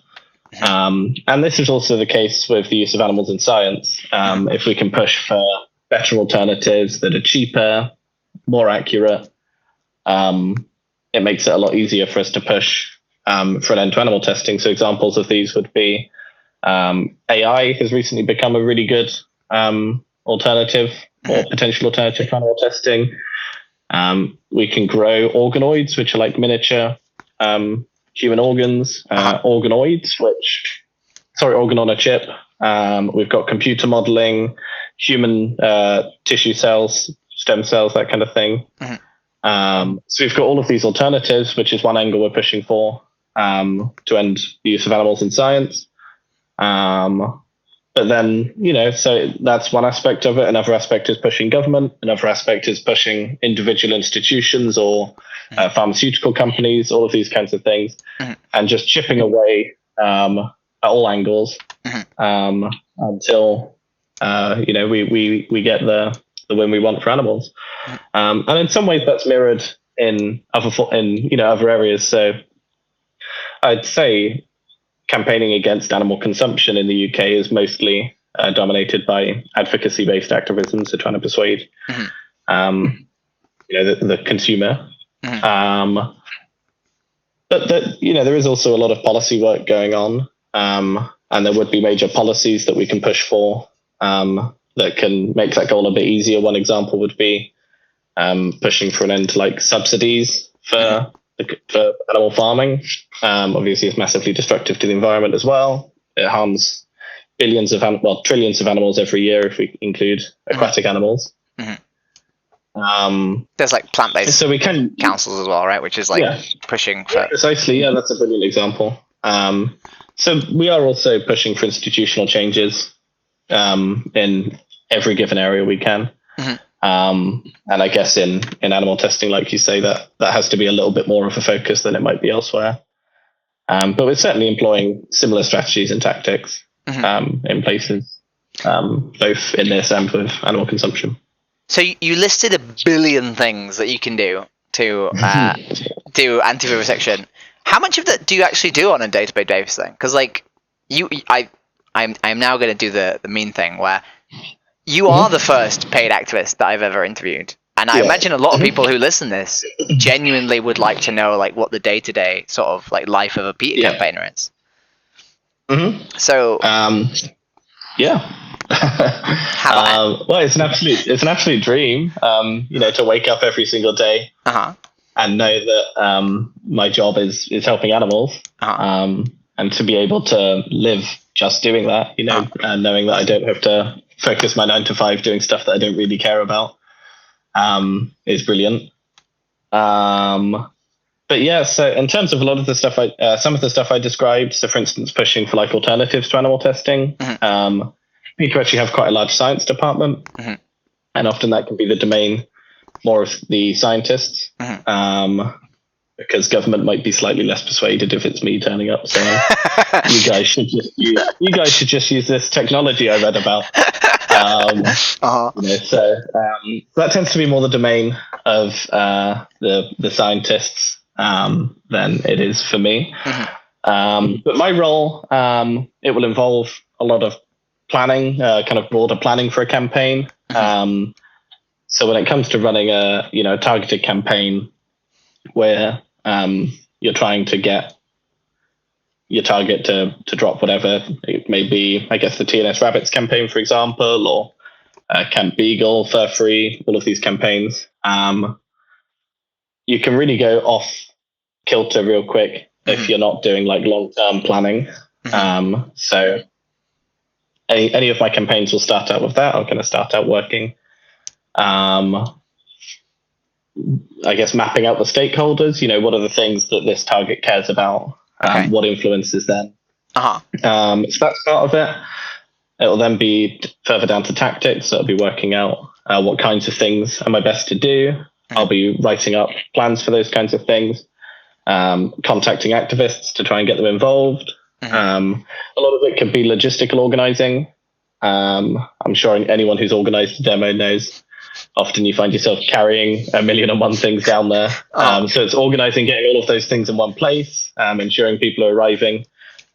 And this is also the case with the use of animals in science. If we can push for better alternatives that are cheaper, more accurate, it makes it a lot easier for us to push for an end-to-animal testing. So examples of these would be AI has recently become a really good alternative or potential alternative to animal testing. We can grow organoids, which are like miniature human organs, organoids, organ on a chip. We've got computer modeling, human tissue cells, stem cells, that kind of thing. So we've got all of these alternatives, which is one angle we're pushing for to end the use of animals in science. But then, so that's one aspect of it. Another aspect is pushing government. Another aspect is pushing individual institutions or pharmaceutical companies, all of these kinds of things, and just chipping away at all angles until, we get the win we want for animals. And in some ways that's mirrored in other areas. So I'd say campaigning against animal consumption in the UK is mostly dominated by advocacy-based activism, so trying to persuade, the consumer. But there is also a lot of policy work going on, and there would be major policies that we can push for that can make that goal a bit easier. One example would be pushing for an end to like subsidies for animal farming. Obviously, it's massively destructive to the environment as well. It harms trillions of animals every year if we include aquatic animals. There's like plant-based councils as well, right? Which is like pushing for precisely. Yeah, that's a brilliant example. So we are also pushing for institutional changes in every given area we can. And I guess in animal testing, like you say, that has to be a little bit more of a focus than it might be elsewhere. But we're certainly employing similar strategies and tactics in places, both in this and with animal consumption. So you listed 1 billion things that you can do to do anti-vivisection. How much of that do you actually do on a day-to-day basis then? Because like I'm now going to do the mean thing where you are the first paid activist that I've ever interviewed. And I imagine a lot of people who listen to this genuinely would like to know like what the day-to-day sort of like life of a PETA campaigner is. So well, it's an absolute dream, to wake up every single day and know that my job is helping animals, and to be able to live just doing that, and knowing that I don't have to focus my 9 to 5 doing stuff that I don't really care about, is brilliant. But yeah, so in terms of a lot of the stuff, some of the stuff I described, so for instance, pushing for like alternatives to animal testing, you need to actually have quite a large science department, and often that can be the domain more of the scientists, because government might be slightly less persuaded if it's me turning up saying, you guys should just use this technology I read about. So that tends to be more the domain of the scientists than it is for me. But my role, it will involve a lot of planning, kind of broader planning for a campaign. So when it comes to running a targeted campaign where you're trying to get your target to drop whatever it may be, I guess the TNS Rabbits campaign, for example, or Camp Beagle, Fur Free, all of these campaigns, you can really go off kilter real quick if you're not doing like long-term planning. So any of my campaigns will start out with that. I'm going to start out working, I guess, mapping out the stakeholders. What are the things that this target cares about? What influences them? So that's part of it. It'll then be further down to tactics. So I'll be working out what kinds of things am I best to do. I'll be writing up plans for those kinds of things, contacting activists to try and get them involved. A lot of it could be logistical organizing. I'm sure anyone who's organized a demo knows often you find yourself carrying 1,000,001 things down there. So it's organizing, getting all of those things in one place, ensuring people are arriving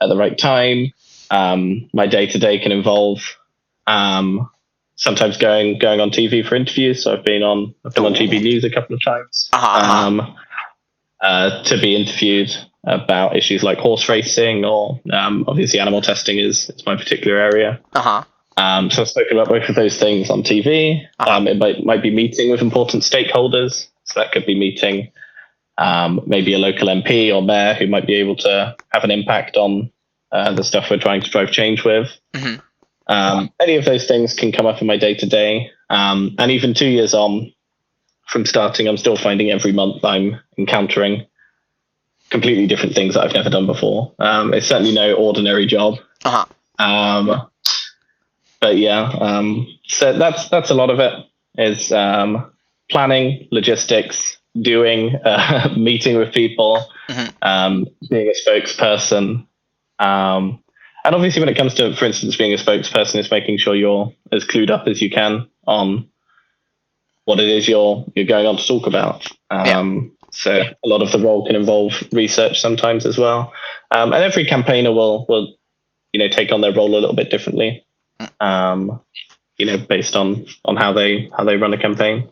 at the right time. My day-to-day can involve sometimes going on TV for interviews. So I've been on TV News a couple of times to be interviewed about issues like horse racing, or obviously animal testing is my particular area. So I've spoken about both of those things on TV. It might be meeting with important stakeholders. So that could be meeting maybe a local MP or mayor who might be able to have an impact on the stuff we're trying to drive change with. Any of those things can come up in my day-to-day. And even 2 years on from starting, I'm still finding every month I'm encountering completely different things that I've never done before. It's certainly no ordinary job. But yeah, so that's a lot of it, is planning, logistics, doing, meeting with people, being a spokesperson. And obviously when it comes to, for instance, being a spokesperson, it's making sure you're as clued up as you can on what it is you're going on to talk about. So a lot of the role can involve research sometimes as well. And every campaigner will take on their role a little bit differently. Based on how they run a campaign.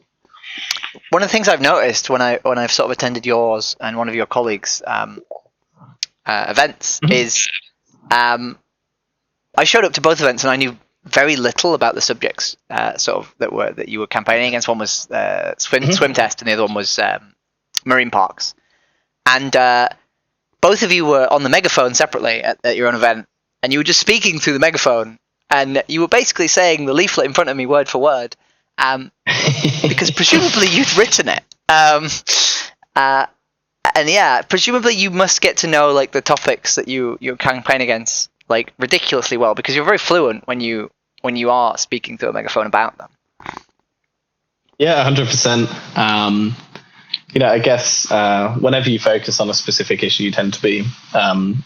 One of the things I've noticed when I've sort of attended yours and one of your colleagues' events is I showed up to both events and I knew very little about the subjects that you were campaigning against. One was swim test, and the other one was marine parks. And both of you were on the megaphone separately at your own event, and you were just speaking through the megaphone. And you were basically saying the leaflet in front of me word for word, because presumably you'd written it. And yeah, presumably you must get to know like the topics that you campaign against like ridiculously well, because you're very fluent when you are speaking through a megaphone about them. Yeah, 100%. I guess whenever you focus on a specific issue, you tend to be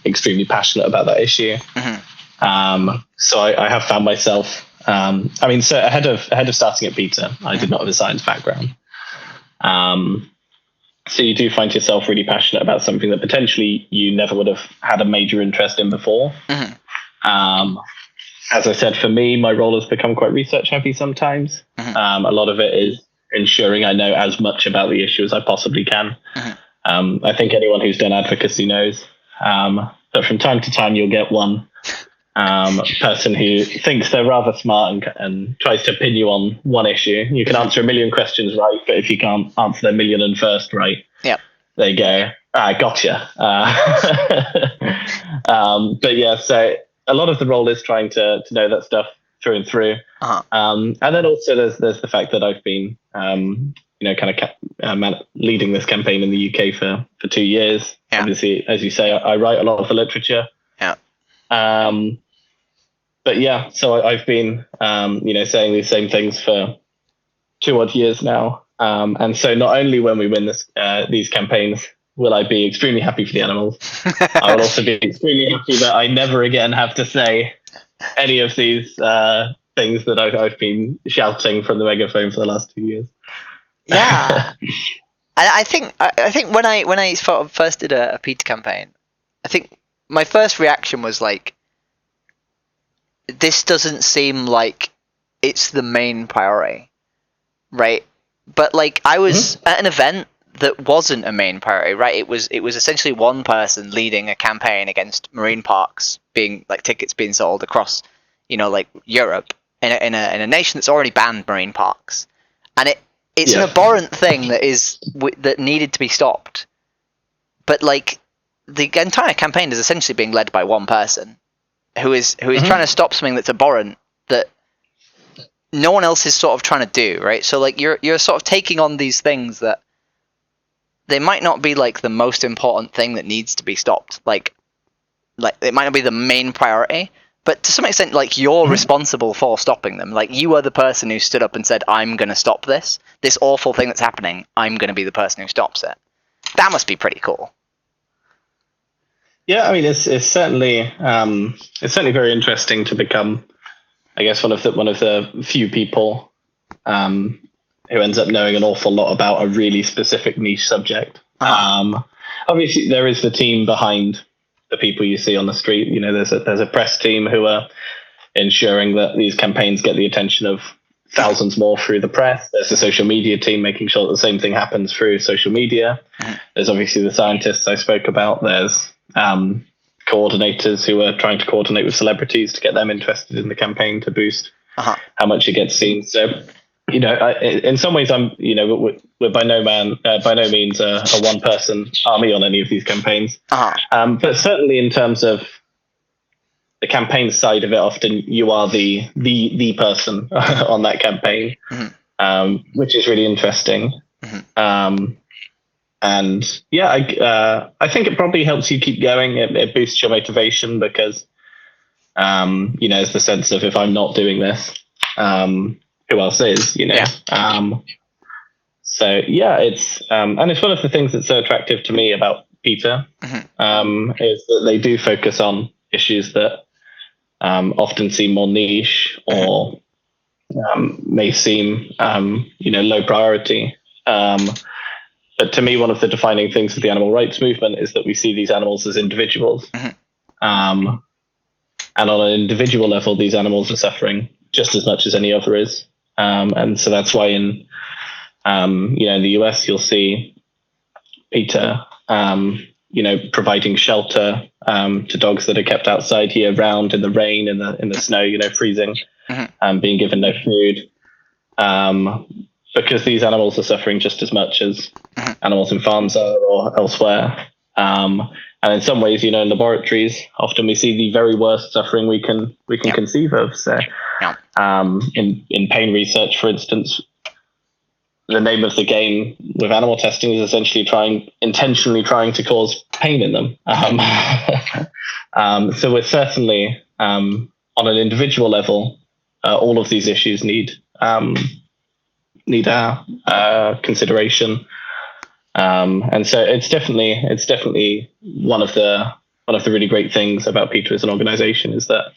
extremely passionate about that issue. So I have found myself, so ahead of starting at Beta, I did not have a science background. So you do find yourself really passionate about something that potentially you never would have had a major interest in before. As I said, for me, my role has become quite research heavy sometimes. A lot of it is ensuring I know as much about the issue as I possibly can. I think anyone who's done advocacy knows that from time to time you'll get one person who thinks they're rather smart and tries to pin you on one issue. You can answer 1,000,000 questions right, but if you can't answer their 1,000,001st right, There you go. Gotcha. But yeah, so a lot of the role is trying to know that stuff through and through. And then also there's the fact that I've been, kind of leading this campaign in the UK for 2 years. Yeah. Obviously, as you say, I write a lot of the literature. Yeah. But yeah, so I've been, saying these same things for 2 odd years now. And so not only when we win these campaigns will I be extremely happy for the animals, I will also be extremely happy that I never again have to say any of these things that I've been shouting from the megaphone for the last 2 years. Yeah. I think when I first did a PETA campaign, I think my first reaction was like, this doesn't seem like it's the main priority, right? But like I was at an event that wasn't a main priority, right? It was essentially one person leading a campaign against marine parks being like tickets being sold across, like Europe in a nation that's already banned marine parks, and it's an abhorrent thing that needed to be stopped. But like the entire campaign is essentially being led by one person who is trying to stop something that's abhorrent that no one else is sort of trying to do, right? So like you're sort of taking on these things that they might not be like the most important thing that needs to be stopped. Like it might not be the main priority, but to some extent, like you're responsible for stopping them. Like you are the person who stood up and said, "I'm going to stop this awful thing that's happening. I'm going to be the person who stops it." That must be pretty cool. Yeah, I mean, it's certainly very interesting to become, I guess, one of the few people who ends up knowing an awful lot about a really specific niche subject. Obviously, there is the team behind the people you see on the street. There's a press team who are ensuring that these campaigns get the attention of thousands more through the press. There's the social media team making sure that the same thing happens through social media. There's obviously the scientists I spoke about. There's coordinators who are trying to coordinate with celebrities to get them interested in the campaign to boost how much it gets seen. So, in some ways, we're by no means a one-person army on any of these campaigns. But certainly in terms of the campaign side of it, often you are the person on that campaign, which is really interesting. And yeah, I think it probably helps you keep going. It boosts your motivation because, it's the sense of if I'm not doing this, who else is? So yeah, it's and it's one of the things that's so attractive to me about PETA, is that they do focus on issues that often seem more niche or may seem low priority. But to me, one of the defining things of the animal rights movement is that we see these animals as individuals. And on an individual level, these animals are suffering just as much as any other is. And so that's why in the US, you'll see PETA, providing shelter to dogs that are kept outside year round in the rain, in the snow, freezing, being given no food. Because these animals are suffering just as much as animals in farms are or elsewhere. And in some ways, in laboratories, often we see the very worst suffering we can conceive of. So in pain research, for instance, the name of the game with animal testing is essentially intentionally trying to cause pain in them. So we're certainly, on an individual level, all of these issues need our consideration, and so it's definitely one of the really great things about PETA as an organization is that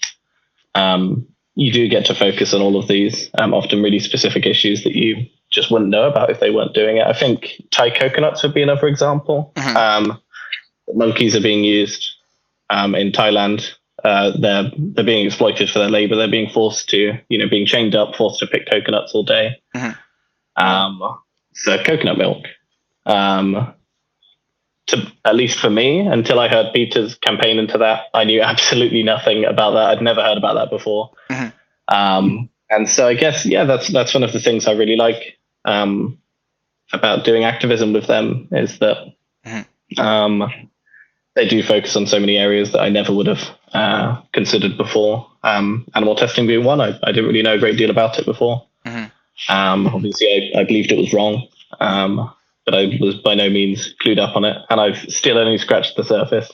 you do get to focus on all of these often really specific issues that you just wouldn't know about if they weren't doing it. I think Thai coconuts would be another example. Monkeys are being used in Thailand. They're being exploited for their labor. They're being forced to, being chained up, forced to pick coconuts all day. So coconut milk, at least for me, until I heard PETA's campaign into that, I knew absolutely nothing about that. I'd never heard about that before. And so I guess, that's one of the things I really like about doing activism with them is that They do focus on so many areas that I never would have considered before. Animal testing being one. I didn't really know a great deal about it before. Obviously, I believed it was wrong, but I was by no means clued up on it, and I've still only scratched the surface.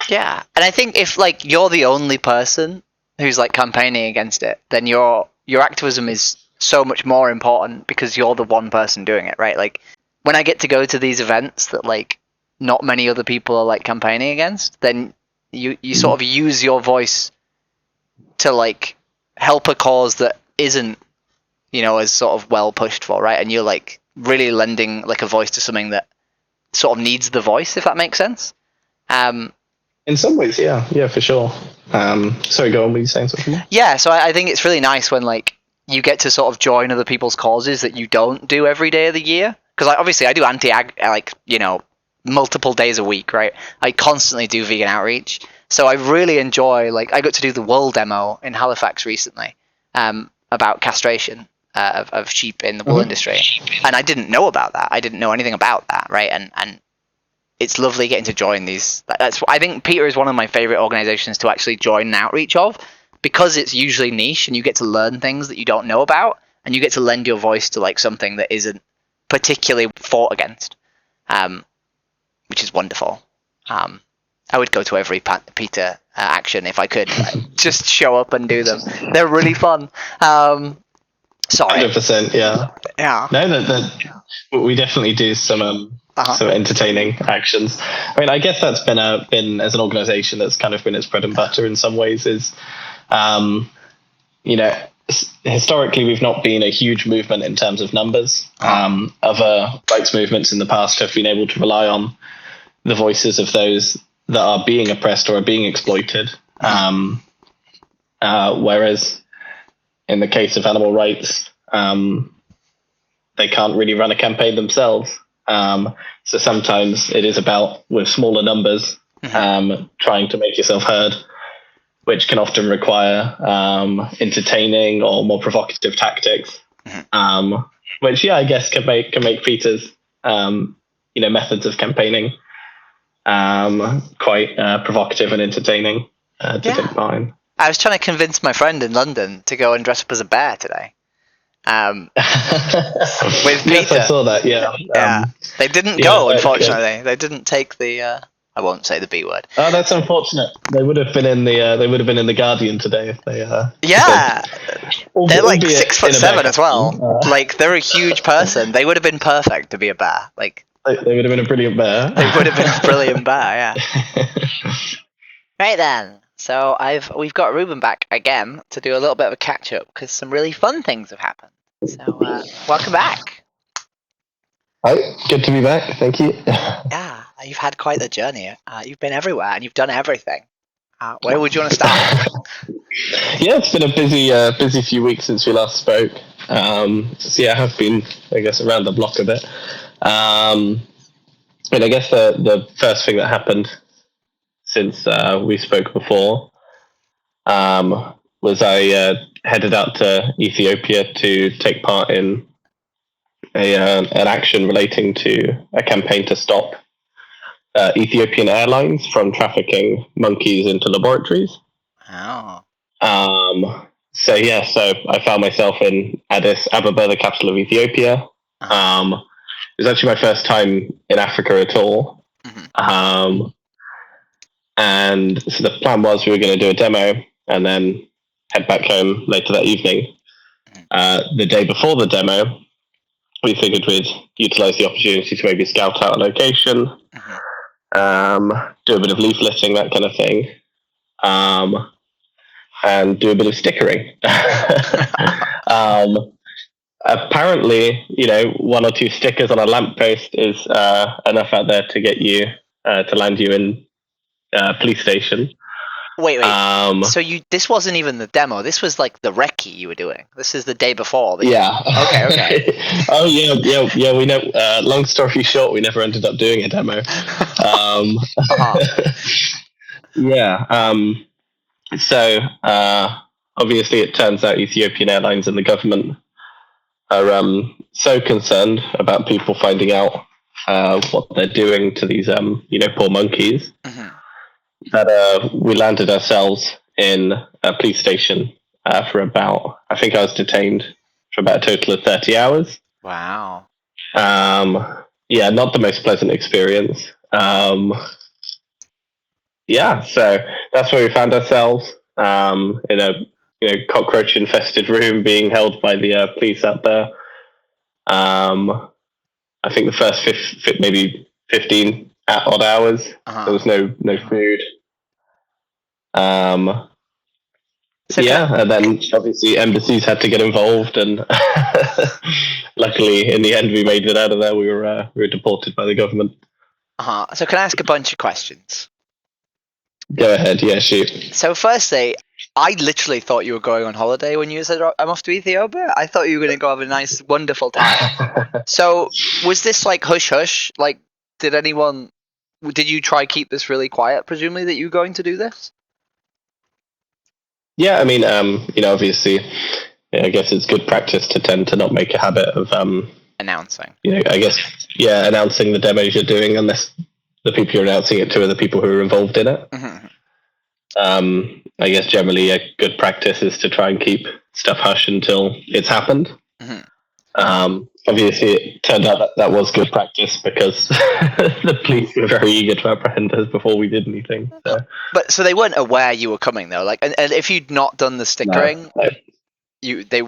Yeah, and I think if like you're the only person who's like campaigning against it, then your activism is so much more important because you're the one person doing it, right? Like when I get to go to these events that like not many other people are like campaigning against, then you sort of use your voice to like help a cause that isn't, you know, as sort of well pushed for, right? And you're like really lending like a voice to something that sort of needs the voice, if that makes sense. In some ways, yeah, for sure. Sorry, go on. Were you saying something more? Yeah, so I think it's really nice when like you get to sort of join other people's causes that you don't do every day of the year. Because like, obviously I do anti-ag like, you know, multiple days a week, right? I constantly do vegan outreach, so I really enjoy like I got to do the wool demo in Halifax recently about castration of sheep in the wool industry, and I didn't know about that. I didn't know anything about that, right? And it's lovely getting to join these. That's I think Peter is one of my favorite organizations to actually join an outreach of, because it's usually niche and you get to learn things that you don't know about, and you get to lend your voice to like something that isn't particularly fought against, which is wonderful. I would go to every Peter action if I could. Just show up and do them. They're really fun. Sorry. 100%, yeah. Yeah. No, we definitely do some entertaining actions. I mean, I guess that's been as an organisation that's kind of been its bread and butter in some ways. Is you know, historically we've not been a huge movement in terms of numbers. Other rights movements in the past have been able to rely on the voices of those that are being oppressed or are being exploited. Whereas in the case of animal rights, they can't really run a campaign themselves. So sometimes it is about, with smaller numbers, trying to make yourself heard, which can often require entertaining or more provocative tactics, which, yeah, I guess can make Peter's methods of campaigning quite provocative and entertaining to take behind. I was trying to convince my friend in London to go and dress up as a bear today. With Peter. Yes, I saw that. Yeah. They didn't go, unfortunately. They didn't take the. I won't say the B word. Oh, that's unfortunate. They would have been in the Guardian today if they. Yeah, they're like 6'7" as well. Like they're a huge person. They would have been perfect to be a bear. Like they would have been a brilliant bear. They would have been a brilliant bear. Yeah. Right then. So we've got Reuben back again to do a little bit of a catch up because some really fun things have happened. So welcome back. Hi, good to be back. Thank you. Yeah, you've had quite the journey. You've been everywhere and you've done everything. Where would you want to start? Yeah, it's been a busy few weeks since we last spoke. So yeah, I have been, I guess, around the block a bit. And I guess the first thing that happened since we spoke before was I headed out to Ethiopia to take part in an action relating to a campaign to stop Ethiopian Airlines from trafficking monkeys into laboratories. Oh. So I found myself in Addis Ababa, the capital of Ethiopia. It was actually my first time in Africa at all. And so the plan was we were going to do a demo and then head back home later that evening. The day before the demo, we figured we'd utilize the opportunity to maybe scout out a location, do a bit of leafleting, that kind of thing, and do a bit of stickering. Apparently, one or two stickers on a lamppost is enough out there to get you to land you in a police station. Wait. So this wasn't even the demo. This was like the recce you were doing. This is the day before. Yeah. Okay. Oh yeah. We know. Long story short, we never ended up doing a demo. Yeah. So obviously, it turns out Ethiopian Airlines and the government are so concerned about people finding out what they're doing to these poor monkeys, Mhm. that we landed ourselves in a police station for about, I think I was detained for about a total of 30 hours. Wow. Yeah, not the most pleasant experience. Yeah, so that's where we found ourselves, in a cockroach infested room, being held by the police out there. I think the first maybe 15 odd hours, there was no food. So Yeah, and then obviously embassies had to get involved, and luckily in the end we made it out of there. We were deported by the government. So can I ask a bunch of questions? Go ahead, yeah, shoot. So firstly, I literally thought you were going on holiday when you said I'm off to Ethiopia. I thought you were going to go have a nice, wonderful time. So was this like hush hush? Like, did you try keep this really quiet? Presumably that you were going to do this. Yeah, I mean, obviously, I guess it's good practice to tend to not make a habit of, Announcing. I guess, yeah, announcing the demos you're doing unless the people you're announcing it to are the people who are involved in it. Mm-hmm. I guess generally a good practice is to try and keep stuff hush until it's happened. Mm-hmm. Obviously, it turned out that was good practice because the police were very eager to apprehend us before we did anything. So. But so they weren't aware you were coming though. Like, and if you'd not done the stickering, they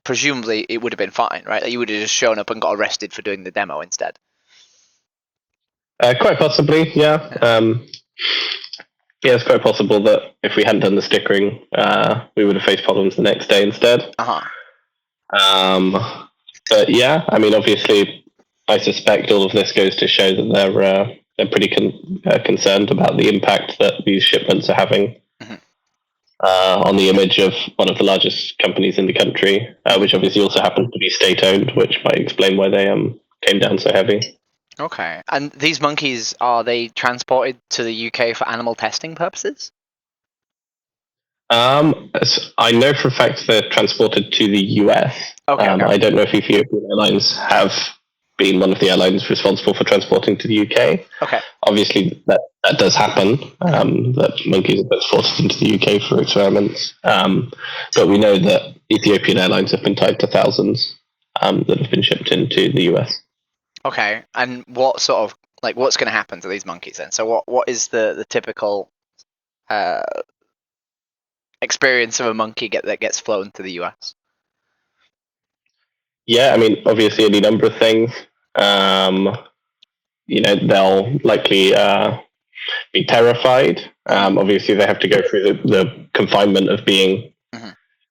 presumably it would have been fine, right? Like, you would have just shown up and got arrested for doing the demo instead. Quite possibly, yeah. Yeah, it's quite possible that if we hadn't done the stickering, we would have faced problems the next day instead. But yeah, I mean, obviously, I suspect all of this goes to show that they're pretty concerned about the impact that these shipments are having on the image of one of the largest companies in the country, which obviously also happens to be state-owned, which might explain why they came down so heavy. Okay. And these monkeys, are they transported to the UK for animal testing purposes? I know for a fact they're transported to the US. Okay. I don't know if Ethiopian Airlines have been one of the airlines responsible for transporting to the UK. Okay. Obviously, that does happen, that monkeys are transported into the UK for experiments. But we know that Ethiopian Airlines have been tied to thousands that have been shipped into the US. Okay. And what sort of, like, what's going to happen to these monkeys then? So what is the typical experience of a monkey that gets flown to the US? Yeah, I mean, obviously, any number of things. They'll likely be terrified. Obviously, they have to go through the confinement of being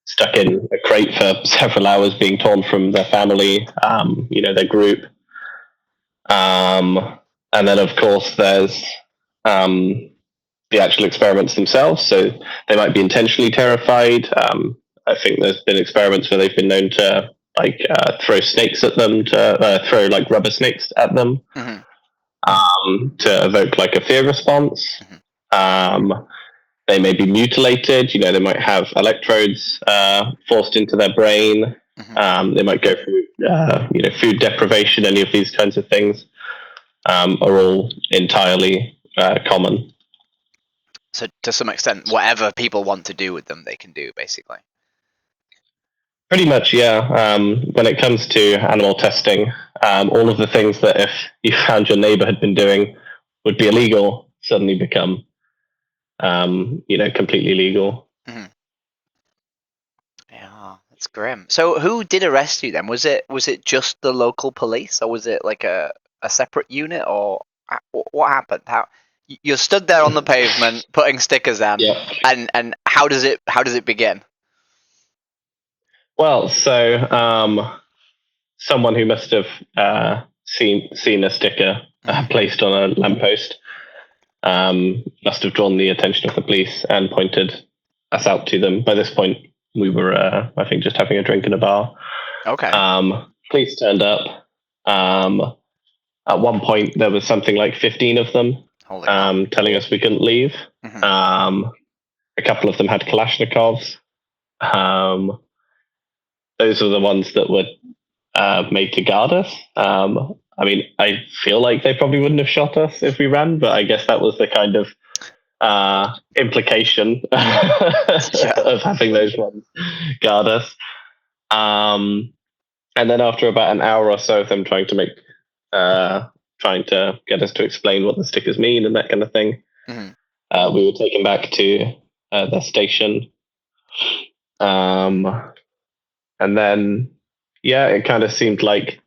stuck in a crate for several hours, being torn from their family, their group. And then, of course, there's the actual experiments themselves. So they might be intentionally terrified. I think there's been experiments where they've been known to throw snakes at them, to throw like rubber snakes at them, to evoke like a fear response. They may be mutilated. They might have electrodes forced into their brain. They might go through food deprivation. Any of these kinds of things are all entirely common. So to some extent, whatever people want to do with them, they can do, basically. Pretty much, yeah. When it comes to animal testing, all of the things that if you found your neighbor had been doing would be illegal suddenly become, completely legal. Yeah, that's grim. So who did arrest you then? Was it just the local police, or was it like a separate unit, or what happened? How you're stood there on the pavement putting stickers on, and how does it begin? Well, so someone who must have seen a sticker placed on a lamppost must have drawn the attention of the police and pointed us out to them. By this point, we were, I think, just having a drink in a bar. Okay. Police turned up. At one point, there was something like 15 of them telling us we couldn't leave. A couple of them had Kalashnikovs. Those were the ones that were made to guard us. I mean, I feel like they probably wouldn't have shot us if we ran, but I guess that was the kind of implication of having those ones guard us. And then after about an hour or so of them trying to get us to explain what the stickers mean and that kind of thing, we were taken back to the station. And then, yeah, it kind of seemed like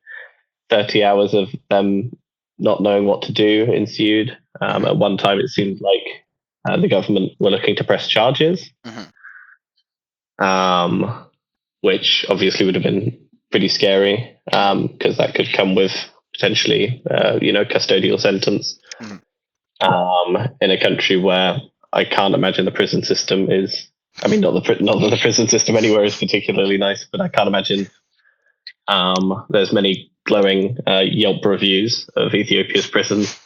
30 hours of them not knowing what to do ensued. At one time, it seemed like the government were looking to press charges, which obviously would have been pretty scary because that could come with potentially, custodial sentence in a country where I can't imagine the prison system is. I mean, not that the prison system anywhere is particularly nice, but I can't imagine there's many glowing Yelp reviews of Ethiopia's prisons.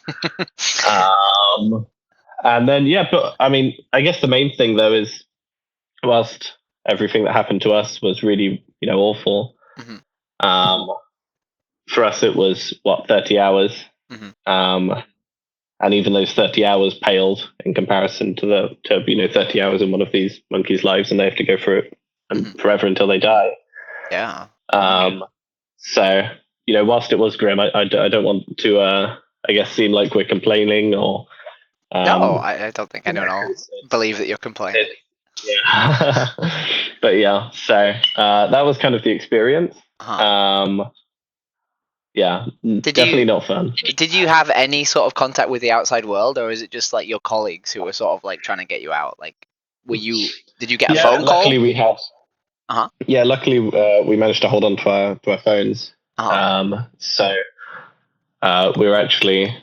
And then, but I mean, I guess the main thing though is, whilst everything that happened to us was really, awful, for us it was 30 hours, and even those 30 hours paled in comparison to 30 hours in one of these monkeys' lives, and they have to go through it and forever until they die. Yeah. So, whilst it was grim, I don't want to, I guess, seem like we're complaining or. No, I don't think anyone will believe that you're complaining. Yeah. But yeah, so that was kind of the experience. Yeah, definitely not fun. Did you have any sort of contact with the outside world, or is it just like your colleagues who were sort of like trying to get you out? Like, did you get a phone call? Luckily we had. Yeah, luckily we managed to hold on to our phones. So we were actually,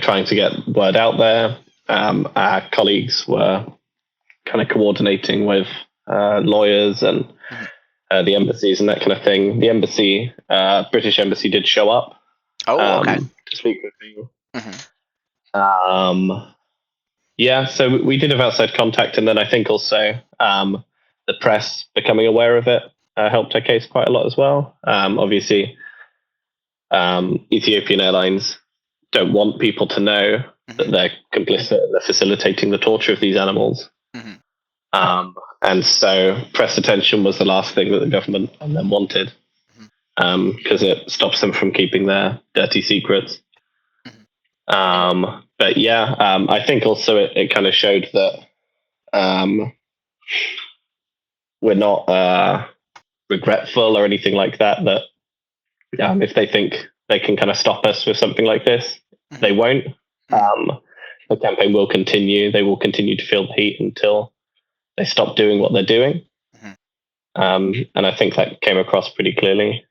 trying to get word out there. Our colleagues were kind of coordinating with lawyers and the embassies and that kind of thing. The embassy, British embassy, did show up. To speak with me. So we did have outside contact, and then I think also the press becoming aware of it helped our case quite a lot as well. Obviously, Ethiopian Airlines don't want people to know that they're complicit and they're facilitating the torture of these animals. And so press attention was the last thing that the government and them wanted, because it stops them from keeping their dirty secrets. But yeah, I think also it kind of showed that we're not regretful or anything like that, that if they think they can kind of stop us with something like this, they won't. The campaign will continue. They will continue to feel the heat until they stop doing what they're doing. And I think that came across pretty clearly.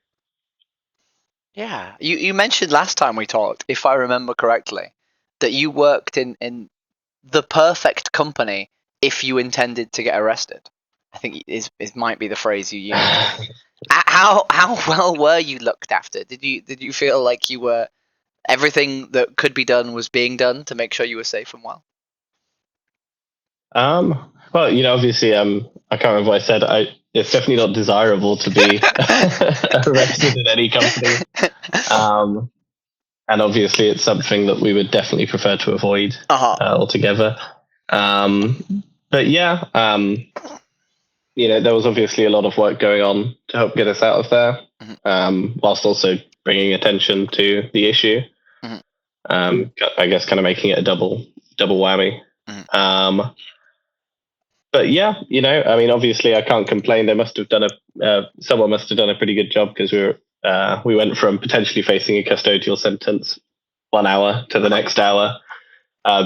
Yeah. You mentioned last time we talked, if I remember correctly, that you worked in the perfect company if you intended to get arrested. I think it might be the phrase you used. How well were you looked after? Did you feel like you were, everything that could be done was being done to make sure you were safe and well? Well, obviously, I can't remember what I said. It's definitely not desirable to be arrested in any company. And obviously, it's something that we would definitely prefer to avoid altogether. But yeah, there was obviously a lot of work going on to help get us out of there, whilst also bringing attention to the issue. I guess kind of making it a double whammy. But yeah, I mean, obviously, I can't complain. They must have done someone must have done a pretty good job, because we went from potentially facing a custodial sentence 1 hour to the next hour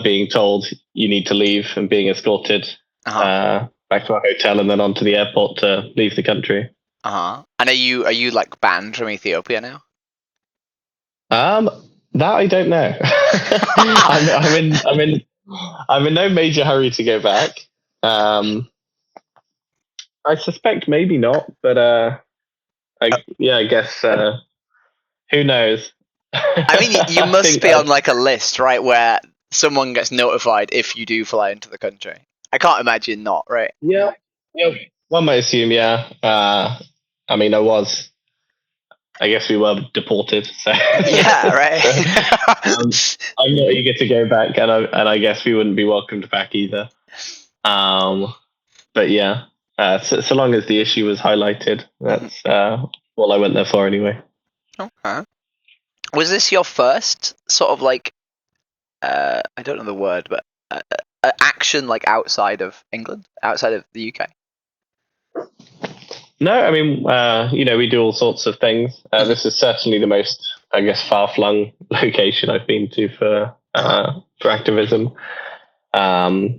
being told you need to leave and being escorted back to our hotel and then on to the airport to leave the country. And are you like banned from Ethiopia now? That I don't know. I'm in no major hurry to go back. I suspect maybe not, but I guess who knows? I mean, you must be on like a list, right, where someone gets notified if you do fly into the country. I can't imagine not, right? Yeah. One might assume, yeah. I mean, I was I guess we were deported. So Yeah, right. I'm not eager to go back, and I guess we wouldn't be welcomed back either. But yeah, so long as the issue was highlighted, that's all I went there for anyway. Okay. Was this your first sort of like I don't know the word, but action like outside of England, outside of the UK? No, I mean, we do all sorts of things. This is certainly the most, I guess, far-flung location I've been to for activism. But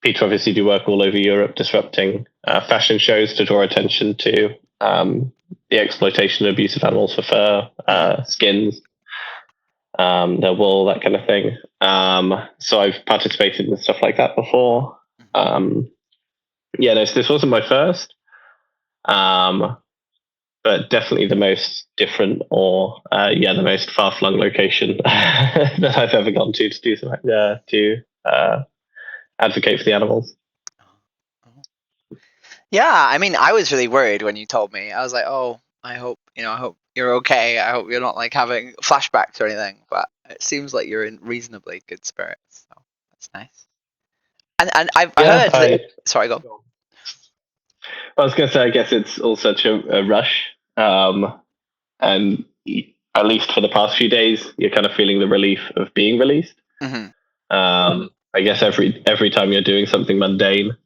Peter obviously do work all over Europe, disrupting fashion shows to draw attention to the exploitation and abuse of animals for fur, skins, their wool, that kind of thing. So I've participated in stuff like that before. No, so this wasn't my first, but definitely the most different or the most far-flung location that I've ever gone to do something to advocate for the animals. Yeah, I mean, I was really worried when you told me. I was like, oh, I hope you're okay. I hope you're not like having flashbacks or anything. But it seems like you're in reasonably good spirits, so that's nice. And I've heard that. Sorry, go. I was going to say, I guess it's all such a rush, and at least for the past few days, you're kind of feeling the relief of being released. I guess every time you're doing something mundane,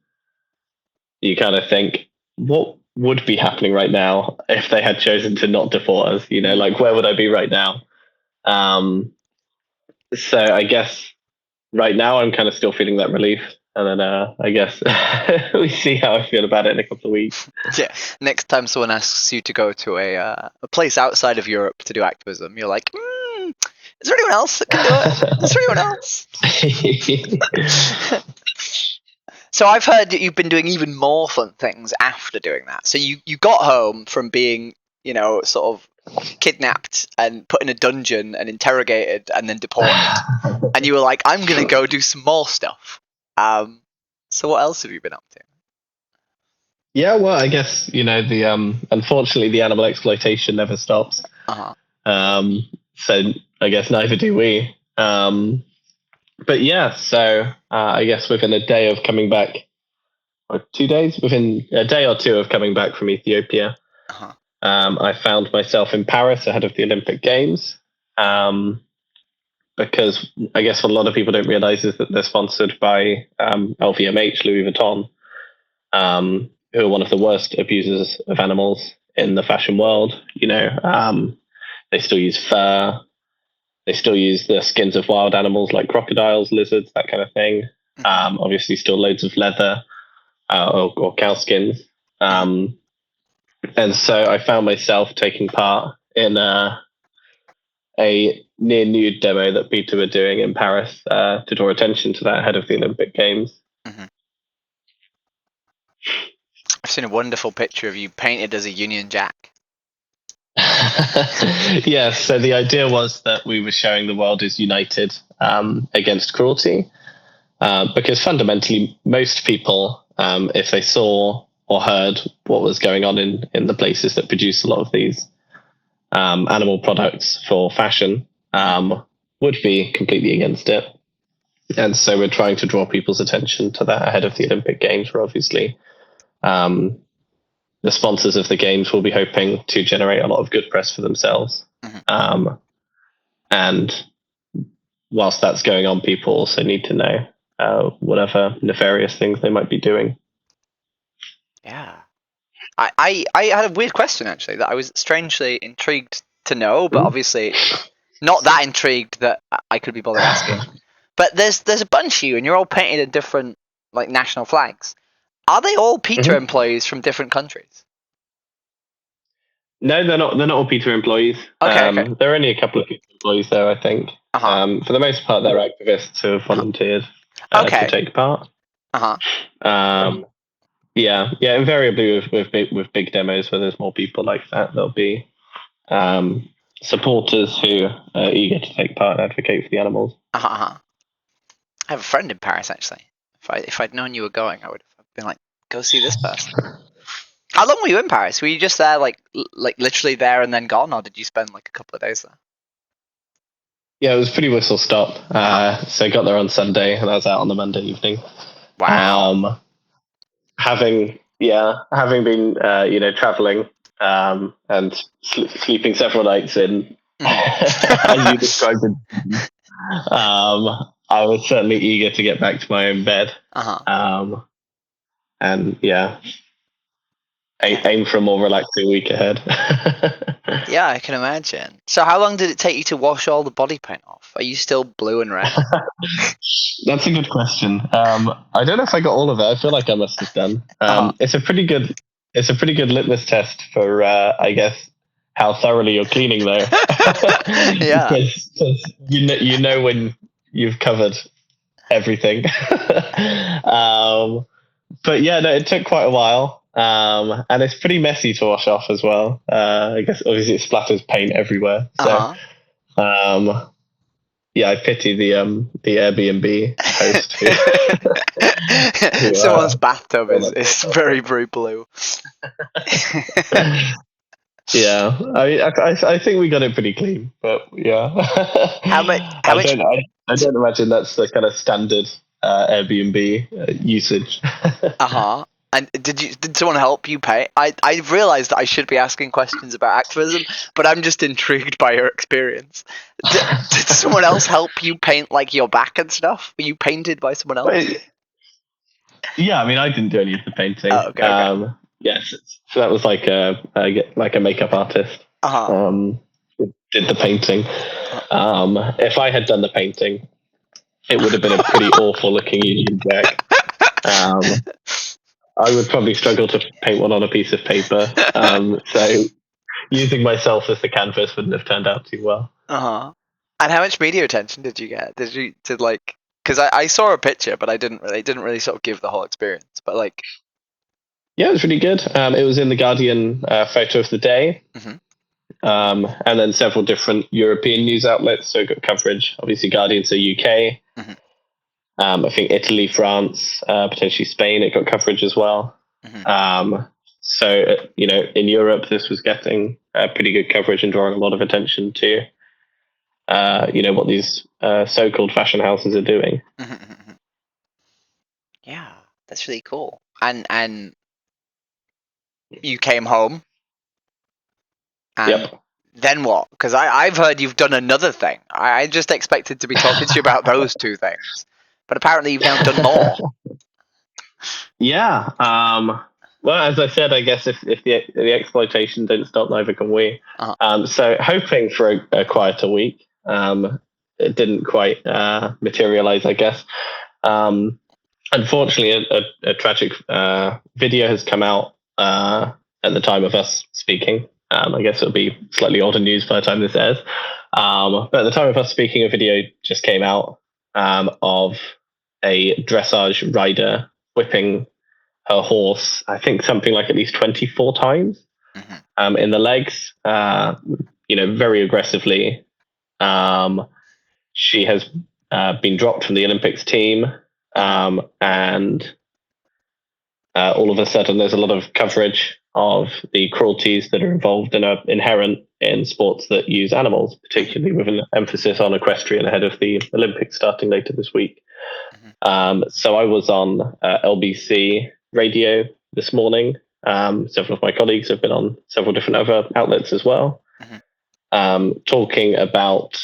you kind of think, what would be happening right now if they had chosen to not deport us? Like where would I be right now? So I guess right now I'm kind of still feeling that relief, and then I guess we see how I feel about it in a couple of weeks. Yeah. Next time someone asks you to go to a place outside of Europe to do activism, you're like, is there anyone else that can do it? Is there anyone else? So I've heard that you've been doing even more fun things after doing that. So you got home from being, sort of kidnapped and put in a dungeon and interrogated and then deported. And you were like, I'm going to go do some more stuff. So what else have you been up to? Yeah, well, I guess the unfortunately the animal exploitation never stops. So I guess neither do we. But yeah, so I guess within a day of coming back, or 2 days, within a day or two of coming back from Ethiopia, I found myself in Paris ahead of the Olympic Games. Because I guess what a lot of people don't realize is that they're sponsored by LVMH, Louis Vuitton, who are one of the worst abusers of animals in the fashion world. They still use fur. They still use the skins of wild animals like crocodiles, lizards, that kind of thing. Obviously, still loads of leather or cow skins. And so I found myself taking part in a near nude demo that Peter were doing in Paris to draw attention to that ahead of the Olympic Games. I've seen a wonderful picture of you painted as a Union Jack. Yes, so the idea was that we were showing the world is united against cruelty, because fundamentally most people, if they saw or heard what was going on in the places that produce a lot of these animal products for fashion, would be completely against it. And so we're trying to draw people's attention to that ahead of the Olympic Games, where obviously the sponsors of the games will be hoping to generate a lot of good press for themselves. And whilst that's going on, people also need to know whatever nefarious things they might be doing. Yeah. I had a weird question, actually, that I was strangely intrigued to know, but obviously not that intrigued that I could be bothered asking. But there's a bunch of you, and you're all painted in different like national flags. Are they all Peter employees from different countries? No, they're not. They're not all Peter employees. Okay. There are only a couple of Peter employees there, I think. For the most part, they're activists who have volunteered to take part. Yeah. Invariably, with big demos where there's more people like that, there'll be supporters who are eager to take part and advocate for the animals. I have a friend in Paris, actually. If I'd known you were going, I would have been like, go see this person. How long were you in Paris? Were you just there, like literally there and then gone, or did you spend like a couple of days there? Yeah, it was pretty whistle stop. So I got there on Sunday, and I was out on the Monday evening. Wow. Having been traveling and sleeping several nights in, as you described it, I was certainly eager to get back to my own bed. Uh-huh. And aim for a more relaxing week ahead. Yeah, I can imagine. So how long did it take you to wash all the body paint off? Are you still blue and red? That's a good question. I don't know if I got all of it. I feel like I must have done. Uh-huh. It's a pretty good litmus test for, I guess, how thoroughly you're cleaning, though. Yeah. Because you know when you've covered everything. But yeah, no, it took quite a while. And it's pretty messy to wash off as well. I guess obviously it splatters paint everywhere. So, Uh-huh. yeah, I pity the Airbnb host. Someone's bathtub is very, very blue. Yeah, I think we got it pretty clean, but yeah, How much? I don't imagine that's the kind of standard Airbnb usage. Uh-huh. And did someone help you paint? I've realized that I should be asking questions about activism, but I'm just intrigued by your experience. Did someone else help you paint like your back and stuff? Were you painted by someone else? Yeah, I mean, I didn't do any of the painting. Oh, okay. Yes, so that was like a makeup artist. Uh-huh. Did the painting. Uh-huh. If I had done the painting, it would have been a pretty awful looking Union Jack. I would probably struggle to paint one on a piece of paper. So using myself as the canvas wouldn't have turned out too well. Uh-huh. And how much media attention did you get? Because I saw a picture, but it didn't really sort of give the whole experience. But like, Yeah, it was really good. It was in the Guardian photo of the day. mm-hmm. And then several different European news outlets. So got coverage, obviously Guardian, so UK. Mm-hmm. I think Italy, France, potentially Spain, it got coverage as well. Mm-hmm. So, in Europe, this was getting pretty good coverage and drawing a lot of attention to, what these so-called fashion houses are doing. Mm-hmm. Yeah, that's really cool. And you came home, and Yep. then what? Because I've heard you've done another thing. I just expected to be talking to you about those two things, but apparently you've now done more. Yeah. Well, as I said, I guess if the exploitation don't stop, neither can we. Uh-huh. So hoping for a quieter week. It didn't quite materialize, I guess. Unfortunately, a tragic video has come out at the time of us speaking. I guess it'll be slightly older news by the time this airs. But at the time of us speaking, a video just came out of a dressage rider whipping her horse, I think something like at least 24 times in the legs, very aggressively. She has been dropped from the Olympics team. And all of a sudden, there's a lot of coverage of the cruelties that are involved and are inherent in sports that use animals, particularly with an emphasis on equestrian ahead of the Olympics starting later this week. So I was on LBC radio this morning. Several of my colleagues have been on several different other outlets as well, talking about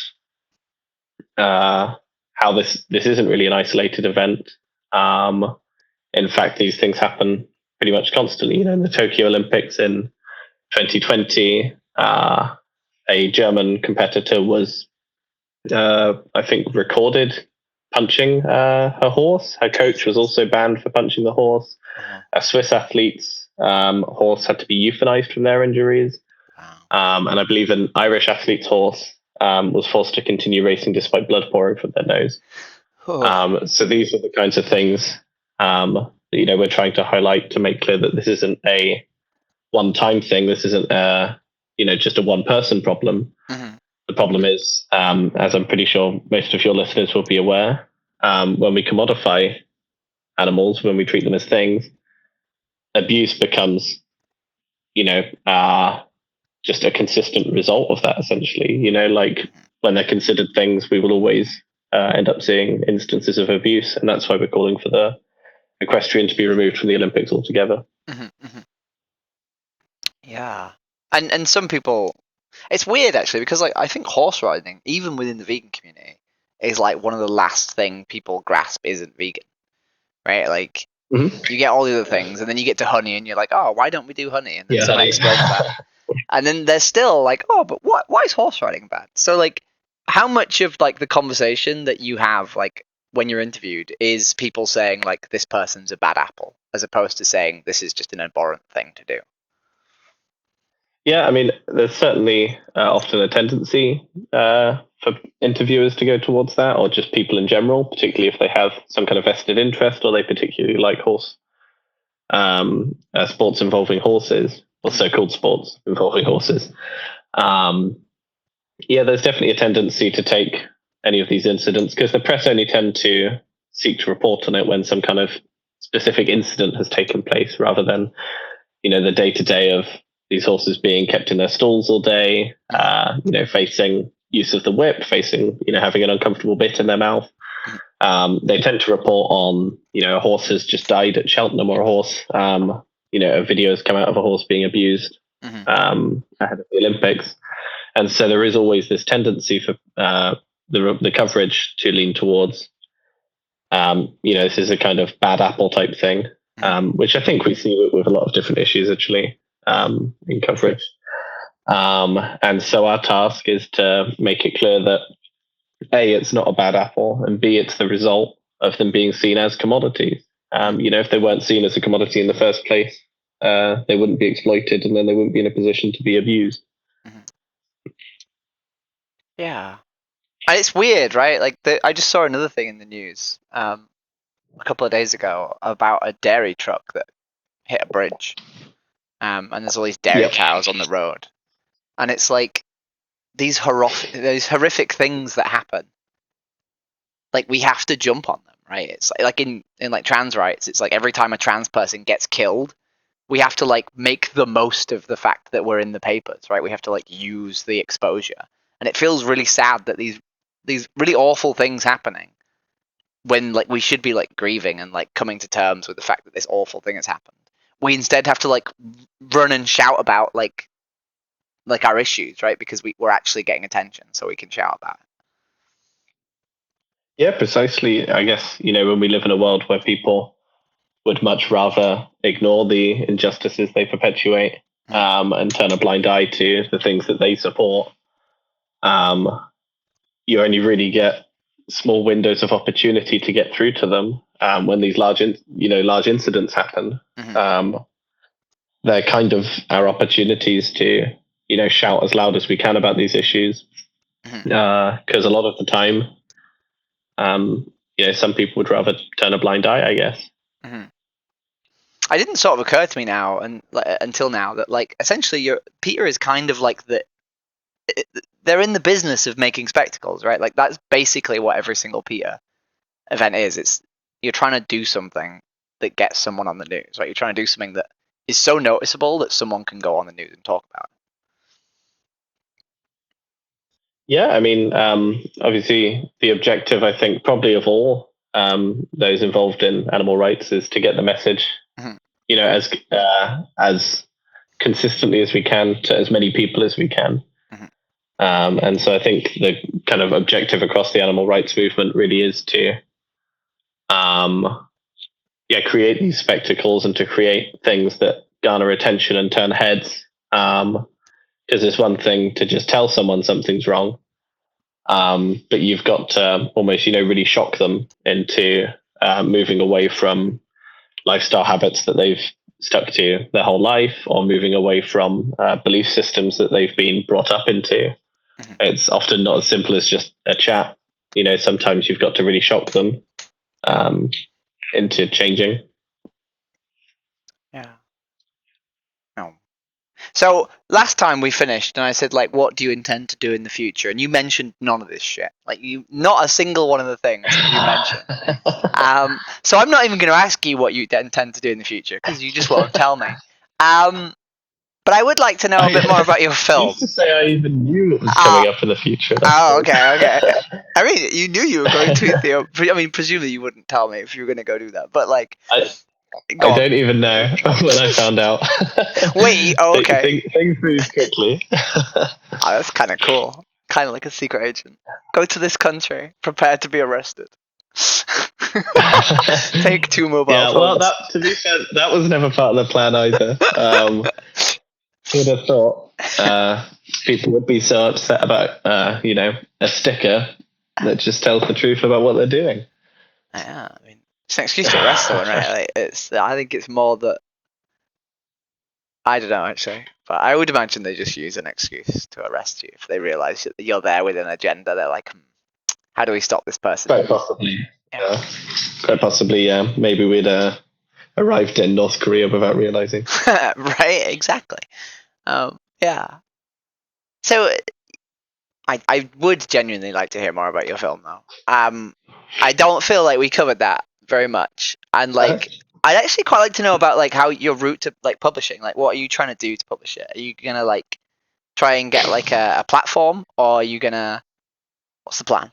how this isn't really an isolated event. In fact, these things happen pretty much constantly. In the Tokyo Olympics in 2020, a German competitor was, I think, recorded punching her horse. Her coach was also banned for punching the horse. A Swiss athlete's horse had to be euthanized from their injuries. And I believe an Irish athlete's horse was forced to continue racing despite blood pouring from their nose. So these are the kinds of things we're trying to highlight to make clear that this isn't a one-time thing. This isn't just a one-person problem. The problem is, as I'm pretty sure most of your listeners will be aware, when we commodify animals, when we treat them as things, abuse becomes are just a consistent result of that, essentially. Like when they're considered things, we will always end up seeing instances of abuse, and that's why we're calling for the equestrian to be removed from the Olympics altogether. Yeah, and some people, it's weird actually, because like I think horse riding, even within the vegan community, is like one of the last thing people grasp isn't vegan, right? Like you get all the other things, and then you get to honey, and you're like, oh, why don't we do honey? And then someone explains that, and then they're still like, oh, but why is horse riding bad? So like, how much of like the conversation that you have like when you're interviewed is people saying like this person's a bad apple, as opposed to saying this is just an abhorrent thing to do? Yeah, I mean, there's certainly often a tendency for interviewers to go towards that, or just people in general, particularly if they have some kind of vested interest or they particularly like horse sports involving horses, or so-called sports involving horses. Yeah, there's definitely a tendency to take any of these incidents, because the press only tend to seek to report on it when some kind of specific incident has taken place, rather than the day-to-day of these horses being kept in their stalls all day, facing use of the whip, facing having an uncomfortable bit in their mouth. They tend to report on a horse has just died at Cheltenham, or a horse a video has come out of a horse being abused ahead of the Olympics. And so there is always this tendency for the coverage to lean towards this is a kind of bad apple type thing, which I think we see with a lot of different issues actually in coverage. And so our task is to make it clear that A, it's not a bad apple, and B, it's the result of them being seen as commodities. If they weren't seen as a commodity in the first place, they wouldn't be exploited, and then they wouldn't be in a position to be abused. Yeah. And it's weird, right? Like I just saw another thing in the news a couple of days ago about a dairy truck that hit a bridge, and there's all these dairy cows on the road, and it's like these horrific things that happen. Like we have to jump on them, right? It's like in like trans rights, it's like every time a trans person gets killed, we have to like make the most of the fact that we're in the papers, right? We have to like use the exposure, and it feels really sad that these really awful things happening when like we should be like grieving and like coming to terms with the fact that this awful thing has happened. We instead have to like run and shout about like our issues, right? Because we're actually getting attention, so we can shout about it. Yeah, precisely. I guess when we live in a world where people would much rather ignore the injustices they perpetuate and turn a blind eye to the things that they support, you only really get small windows of opportunity to get through to them when these large incidents happen. They're kind of our opportunities to shout as loud as we can about these issues, because a lot of the time, some people would rather turn a blind eye, I guess. It didn't sort of occur to me now and until now that like essentially Peter is kind of like they're in the business of making spectacles, right? Like that's basically what every single Peter event is. It's you're trying to do something that gets someone on the news, right? You're trying to do something that is so noticeable that someone can go on the news and talk about it. Yeah, I mean, obviously the objective, I think, probably of all those involved in animal rights is to get the message, as consistently as we can to as many people as we can. And so I think the kind of objective across the animal rights movement really is to create these spectacles and to create things that garner attention and turn heads. Because it's one thing to just tell someone something's wrong, but you've got to almost, really shock them into moving away from lifestyle habits that they've stuck to their whole life, or moving away from belief systems that they've been brought up into. It's often not as simple as just a chat. Sometimes you've got to really shock them into changing. Yeah. No. So last time we finished, and I said, like, what do you intend to do in the future? And you mentioned none of this shit. Like, not a single one of the things that you mentioned. So I'm not even going to ask you what you intend to do in the future because you just won't tell me. But I would like to know a bit more about your I film. used to say I even knew it was coming up in the future. Oh, okay. I mean, you knew you were going to Ethiopia. I mean, presumably you wouldn't tell me if you were going to go do that. But like, I go on. don't even know when I found out. Wait. Oh, okay. Things move quickly. Oh, that's kind of cool. Kind of like a secret agent. Go to this country, prepare to be arrested. Take 2 mobile Yeah, phones. well, to be fair, that was never part of the plan either. Who would have thought people would be so upset about, a sticker that just tells the truth about what they're doing? Yeah, I mean, it's an excuse to arrest someone, right? Like, I think it's more that I don't know actually, but I would imagine they just use an excuse to arrest you if they realise that you're there with an agenda. They're like, how do we stop this person? Quite possibly. Yeah. Quite possibly, yeah. Maybe we'd arrived in North Korea without realising. Right, exactly. Yeah. So I would genuinely like to hear more about your film though. I don't feel like we covered that very much, and like I'd actually quite like to know about like how your route to like publishing. Like, what are you trying to do to publish it? Are you gonna like try and get like a platform, or are you gonna? What's the plan?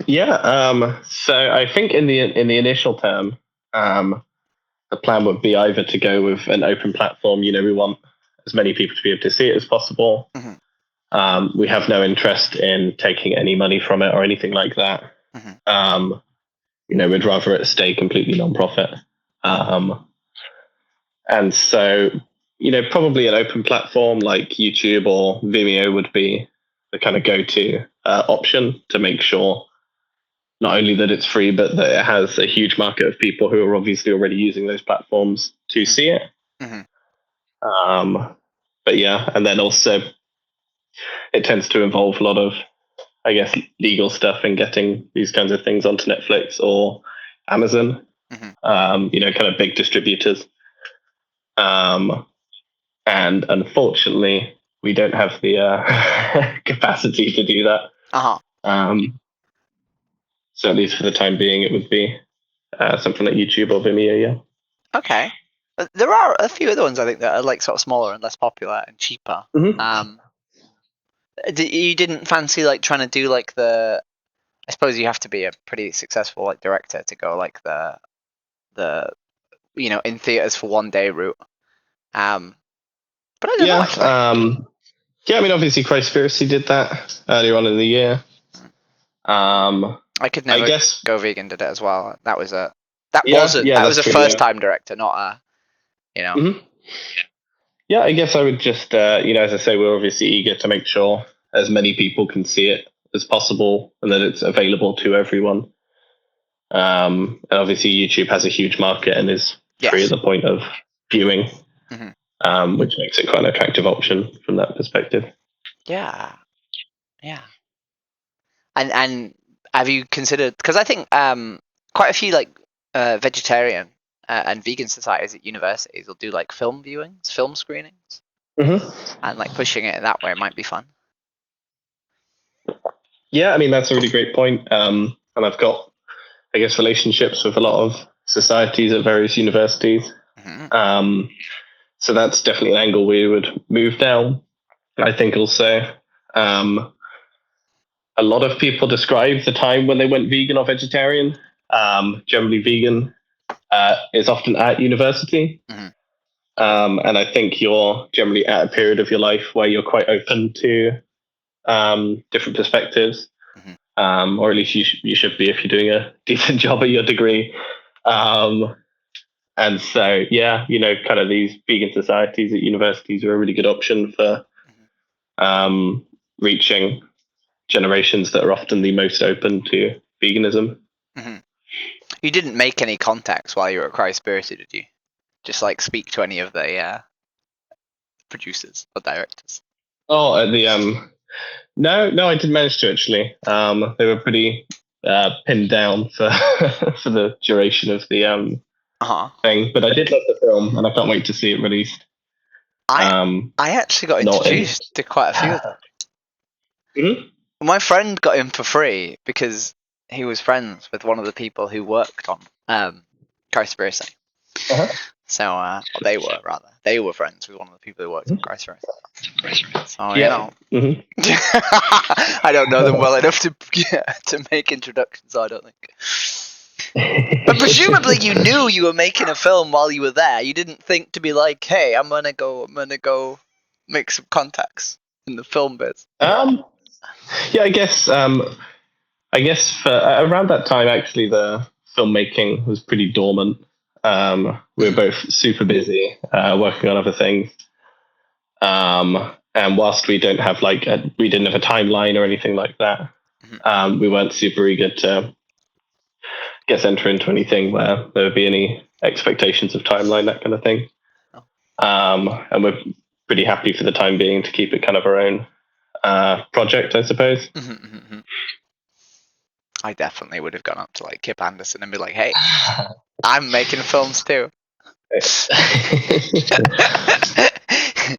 Yeah. So I think in the initial term, the plan would be either to go with an open platform. We want as many people to be able to see it as possible. Mhm. We have no interest in taking any money from it or anything like that. Mhm. We'd rather it stay completely non-profit. And so, probably an open platform like YouTube or Vimeo would be the kind of go-to option to make sure not only that it's free, but that it has a huge market of people who are obviously already using those platforms to see it. Mhm. But yeah, and then also it tends to involve a lot of, I guess, legal stuff and getting these kinds of things onto Netflix or Amazon, Mhm. kind of big distributors. And unfortunately, we don't have the capacity to do that. Uh-huh. So at least for the time being, it would be something like YouTube or Vimeo. Yeah. Okay. But there are a few other ones I think that are like sort of smaller and less popular and cheaper. Mm-hmm. You didn't fancy like trying to do like the? I suppose you have to be a pretty successful like director to go like the in theaters for 1 day route. But I don't know Yeah. actually. Yeah. I mean, obviously, Christspiracy did that earlier on in the year. I could I never guess. go vegan did it as well. That was a Yeah. that was That's a true. first Yeah. time director, not a Mm-hmm. Yeah, I guess I would just, as I say, we're obviously eager to make sure as many people can see it as possible and that it's available to everyone. And obviously, YouTube has a huge market and is free at yes. the point of viewing, Hmm. which makes it quite an attractive option from that perspective. Yeah, yeah. And have you considered? Because I think quite a few like vegetarian and vegan societies at universities will do like film viewings, film screenings, Mm-hmm. and like pushing it that way might be fun. Yeah, I mean, that's a really great point. And I've got, I guess, relationships with a lot of societies at various universities. Hmm. So that's definitely an angle we would move down. I think also um, a lot of people describe the time when they went vegan or vegetarian. Generally, vegan is often at university. Hmm. And I think you're generally at a period of your life where you're quite open to different perspectives, Hmm. or at least you should be if you're doing a decent job at your degree. Um, and so, yeah, kind of these vegan societies at universities are a really good option for um, reaching generations that are often the most open to veganism. Hmm. You didn't make any contacts while you were at Christspiracy, did you? Just like speak to any of the producers or directors. Oh, at the no, I didn't manage to actually. They were pretty pinned down for for the duration of the Uh-huh. thing, but I did love the film, and I can't wait to see it released. I Um, I actually got not in. introduced to quite a few of them. Mhm. My friend got him for free because he was friends with one of the people who worked on Cowspiracy. Uh-huh. So they were friends with one of the people who worked on Grocery. So Yeah. Mm-hmm. I don't know them well enough to make introductions. I don't think. But presumably you knew you were making a film while you were there. You didn't think to be like, "Hey, I'm gonna go make some contacts in the film biz." Yeah, I guess for around that time, actually, the filmmaking was pretty dormant. We were both super busy working on other things. And whilst we don't have we didn't have a timeline or anything like that, we weren't super eager to enter into anything where there would be any expectations of timeline, that kind of thing. And we're pretty happy for the time being to keep it kind of our own project, I suppose. I definitely would have gone up to like Kip Anderson and be like, "Hey, I'm making films too."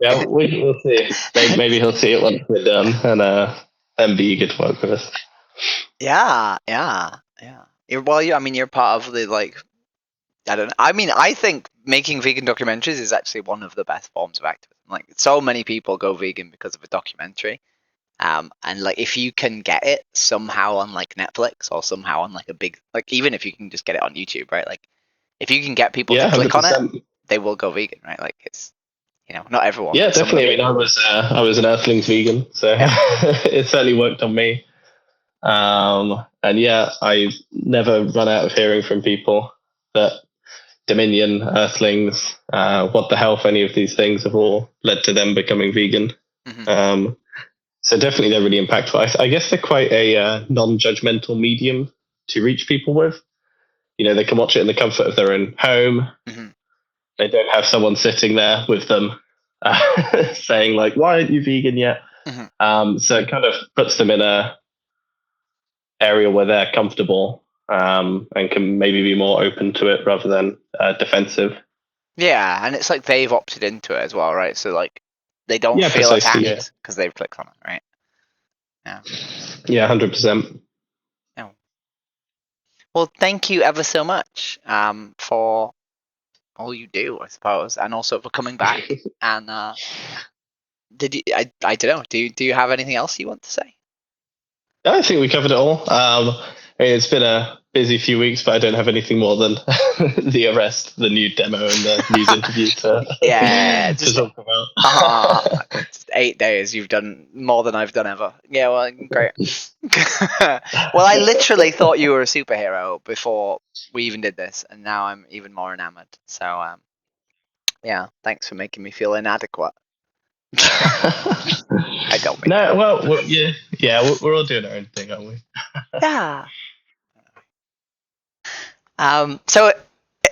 Yeah, we'll see. Maybe he'll see it once we're done and be eager to work with us. Yeah. You're part of the like. I don't know. I mean, I think making vegan documentaries is actually one of the best forms of activism. Like, so many people go vegan because of a documentary. And like, if you can get it somehow on like Netflix or somehow on like a big, like, even if you can just get it on YouTube, right? Like, if you can get people to click 100%. on it, they will go vegan, right? Like, it's, not everyone. Yeah, definitely. I mean, I was an Earthlings vegan, so it certainly worked on me. And yeah, I've never run out of hearing from people that Dominion, Earthlings, what the health, any of these things have all led to them becoming vegan. So definitely they're really impactful. I guess they're quite a non-judgmental medium to reach people with. They can watch it in the comfort of their own home. They don't have someone sitting there with them saying like, "Why aren't you vegan yet?" So it kind of puts them in a area where they're comfortable and can maybe be more open to it rather than defensive. Yeah, and it's like they've opted into it as well, right? So like they don't feel attacked because they've clicked on it, right? Yeah, 100%. Well, thank you ever so much for all you do, I suppose, and also for coming back. And did you? I don't know. Do you have anything else you want to say? I think we covered it all. It's been a busy few weeks, but I don't have anything more than the arrest, the new demo, and the news interview to talk about. Just 8 days. You've done more than I've done ever. Yeah, well, great. Well, I literally thought you were a superhero before we even did this, and now I'm even more enamored. So, yeah, thanks for making me feel inadequate. I don't mean no, well, we're all doing our own thing, aren't we? Yeah. So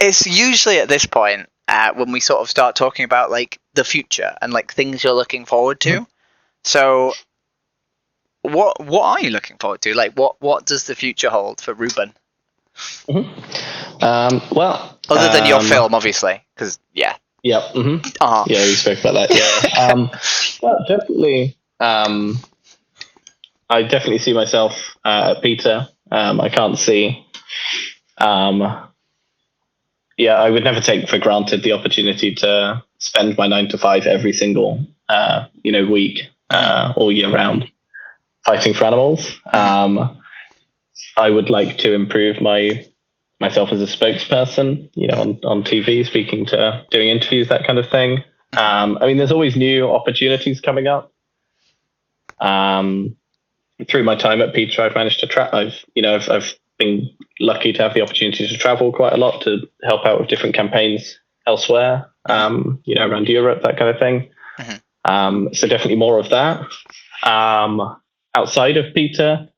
it's usually at this point when we sort of start talking about like the future and like things you're looking forward to. So what are you looking forward to? Like what does the future hold for Reuben? Well, other than your film, obviously, because yeah. Yeah, we spoke about that. Yeah. Well, definitely. I definitely see myself at Peter. I can't see. I would never take for granted the opportunity to spend my 9 to 5 every single week, all year round, fighting for animals. I would like to improve myself as a spokesperson, on TV, doing interviews, that kind of thing. I mean, there's always new opportunities coming up. Through my time at Peter, I've managed to I've been lucky to have the opportunity to travel quite a lot to help out with different campaigns elsewhere, around Europe, that kind of thing. So definitely more of that. Outside of Peter,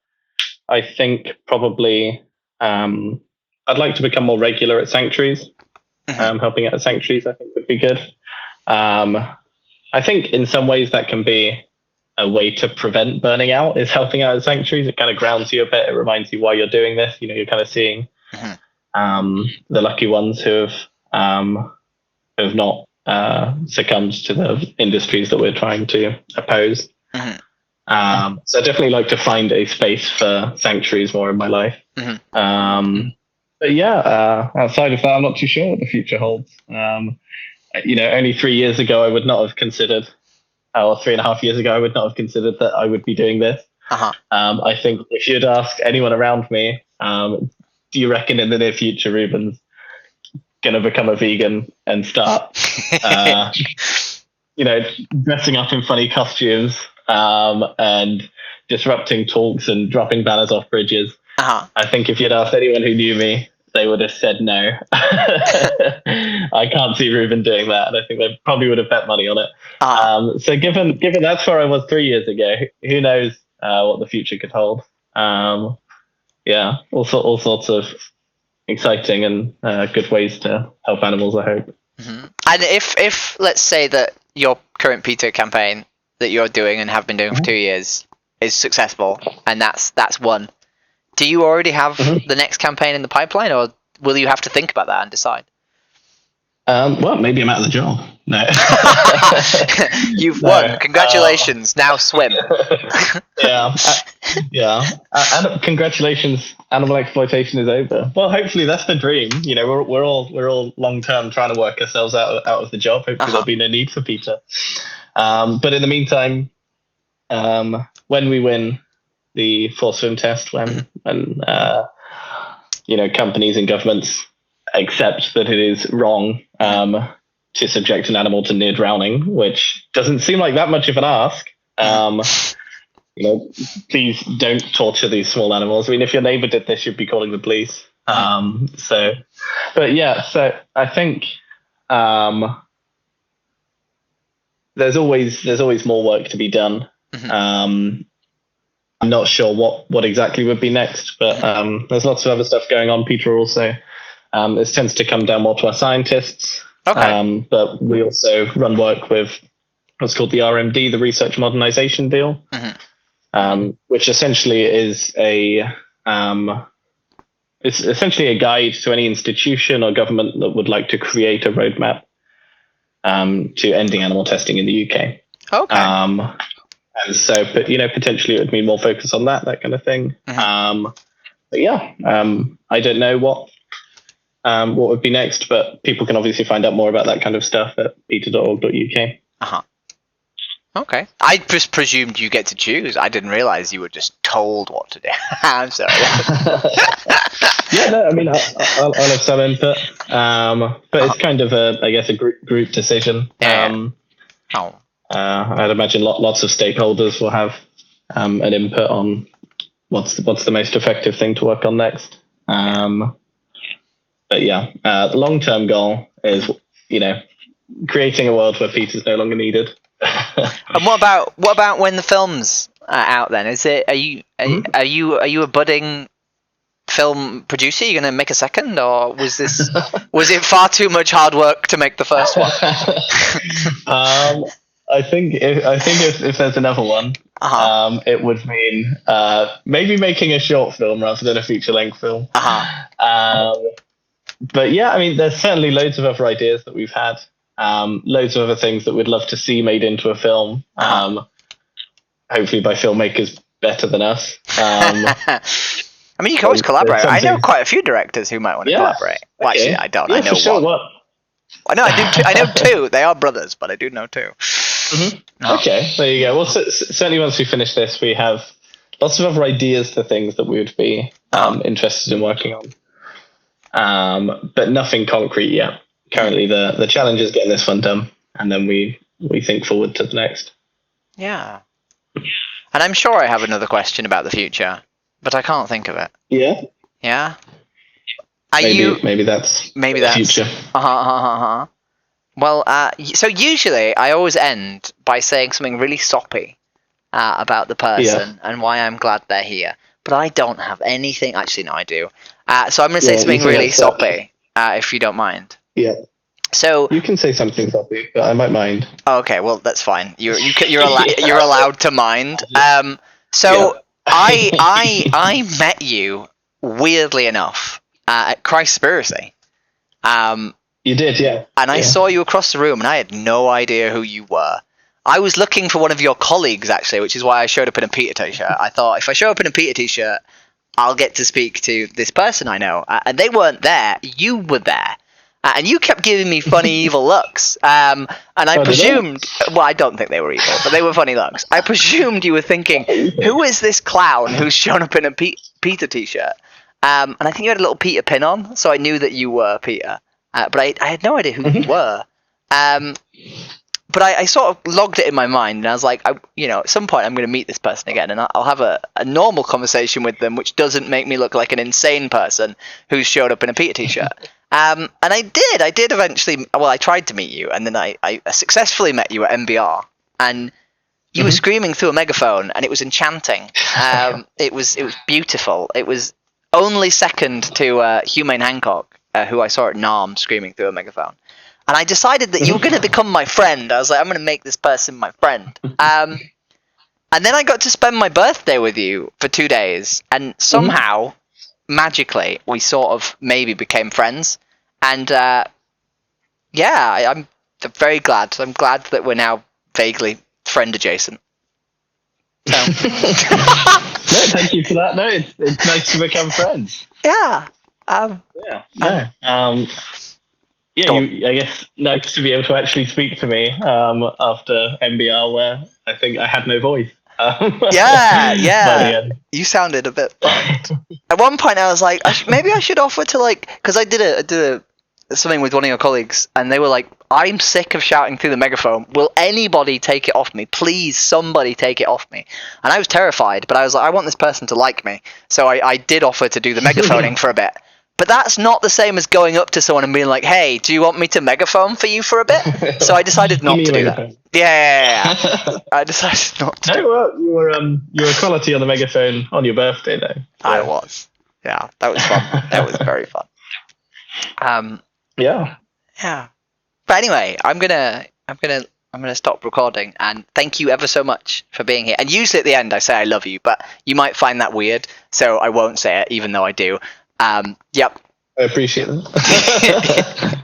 I think probably I'd like to become more regular at sanctuaries. Helping out at sanctuaries, I think, would be good. I think in some ways that can be a way to prevent burning out, is helping out at sanctuaries. It kind of grounds you a bit. It reminds you why you're doing this. You're kind of seeing the lucky ones who have not succumbed to the industries that we're trying to oppose. So I definitely like to find a space for sanctuaries more in my life. but yeah, outside of that, I'm not too sure what the future holds. Only 3 years ago, I would not have considered, or 3.5 years ago, I would not have considered that I would be doing this. Uh-huh. I think if you'd ask anyone around me, do you reckon in the near future Reuben's going to become a vegan and start, dressing up in funny costumes and disrupting talks and dropping banners off bridges? Uh-huh. I think if you'd asked anyone who knew me, they would have said no. I can't see Reuben doing that, and I think they probably would have bet money on it. Uh-huh. So given that's where I was 3 years ago, who knows what the future could hold? Yeah, all sorts of exciting and good ways to help animals, I hope. Mm-hmm. And if let's say that your current PETA campaign that you're doing and have been doing for 2 years is successful, and that's one, do you already have the next campaign in the pipeline, or will you have to think about that and decide? Well, maybe I'm out of the job. No. You've won. Congratulations. Now swim. Yeah. And congratulations. Animal exploitation is over. Well, hopefully that's the dream. We're all long term trying to work ourselves out of the job. Hopefully there'll be no need for PETA. But in the meantime, when we win the forced swim test, when companies and governments accept that it is wrong to subject an animal to near drowning, which doesn't seem like that much of an ask. Please don't torture these small animals. I mean, if your neighbor did this, you'd be calling the police. So I think there's always more work to be done. I'm not sure what exactly would be next, but there's lots of other stuff going on. PETA also, this tends to come down more to our scientists. Okay. But we also run work with what's called the RMD, the Research Modernization Deal, which essentially is it's essentially a guide to any institution or government that would like to create a roadmap to ending animal testing in the UK. Okay. And so, but potentially it would mean more focus on that kind of thing. But yeah, I don't know what would be next, but people can obviously find out more about that kind of stuff at peta.org.uk. Okay. I just presumed you get to choose. I didn't realize you were just told what to do. I'm sorry. Yeah, no, I mean, I'll have some input, but it's kind of a group decision. I'd imagine lots of stakeholders will have an input on what's the most effective thing to work on next. But yeah, the long-term goal is, creating a world where PETA's no longer needed. And what about when the film's out? Then are you a budding film producer? Are you going to make a second, or was it far too much hard work to make the first one? I think if there's another one, it would mean maybe making a short film rather than a feature-length film. But yeah, I mean, there's certainly loads of other ideas that we've had. Loads of other things that we'd love to see made into a film. Hopefully by filmmakers better than us. I mean, you can always collaborate. I know quite a few directors who might want to collaborate. Well, actually, I don't. Yeah, I know for sure. one. I know. I do. I know two. They are brothers, but I do know two. Okay, there you go. Well, certainly once we finish this, we have lots of other ideas for things that we would be interested in working on. But nothing concrete yet. Currently, the challenge is getting this one done, and then we think forward to the next. Yeah. And I'm sure I have another question about the future, but I can't think of it. Yeah. Yeah. Maybe that's the future. Well, so usually I always end by saying something really soppy about the person and why I'm glad they're here. But I don't have anything. Actually, no, I do. So I'm going to say something really soppy, if you don't mind. Yeah. So you can say something soppy, but I might mind. Okay, well that's fine. You're allowed to mind. I met you weirdly enough at Christspiracy. You did, yeah. And I saw you across the room, and I had no idea who you were. I was looking for one of your colleagues, actually, which is why I showed up in a PETA t-shirt. I thought, if I show up in a PETA t-shirt, I'll get to speak to this person I know. And they weren't there. You were there. And you kept giving me funny, evil looks. And I presumed... Well, I don't think they were evil, but they were funny looks. I presumed you were thinking, who is this clown who's shown up in a Peter t-shirt? And I think you had a little Peter pin on, so I knew that you were Peter. But I had no idea who you were. But I sort of logged it in my mind, and I was like, at some point I'm going to meet this person again, and I'll have a normal conversation with them, which doesn't make me look like an insane person who's showed up in a Peter t-shirt. And I did eventually. Well, I tried to meet you, and then I successfully met you at MBR, and you were screaming through a megaphone, and it was enchanting. It was beautiful. It was only second to Humane Hancock, who I saw at NARM screaming through a megaphone. And I decided that you were going to become my friend. I was like, I'm going to make this person my friend. And then I got to spend my birthday with you for 2 days. And somehow, magically, we sort of maybe became friends. And I'm very glad. I'm glad that we're now vaguely friend adjacent. So. No, thank you for that. No, it's nice to become friends. Yeah. I guess nice to be able to actually speak to me after MBR, where I think I had no voice. Yeah. You sounded a bit fucked. At one point, I was like, maybe I should offer to because I did something with one of your colleagues, and they were like, I'm sick of shouting through the megaphone. Will anybody take it off me? Please, somebody take it off me. And I was terrified, but I was like, I want this person to like me. So I did offer to do the megaphoning for a bit. But that's not the same as going up to someone and being like, hey, do you want me to megaphone for you for a bit? So I decided not to do that. Yeah. I decided not to. No, well, you were quality on the megaphone on your birthday, though. I was. Yeah, that was fun. That was very fun. Yeah. But anyway, I'm gonna stop recording, and thank you ever so much for being here. And usually at the end I say I love you, but you might find that weird, so I won't say it, even though I do. Yep. I appreciate it.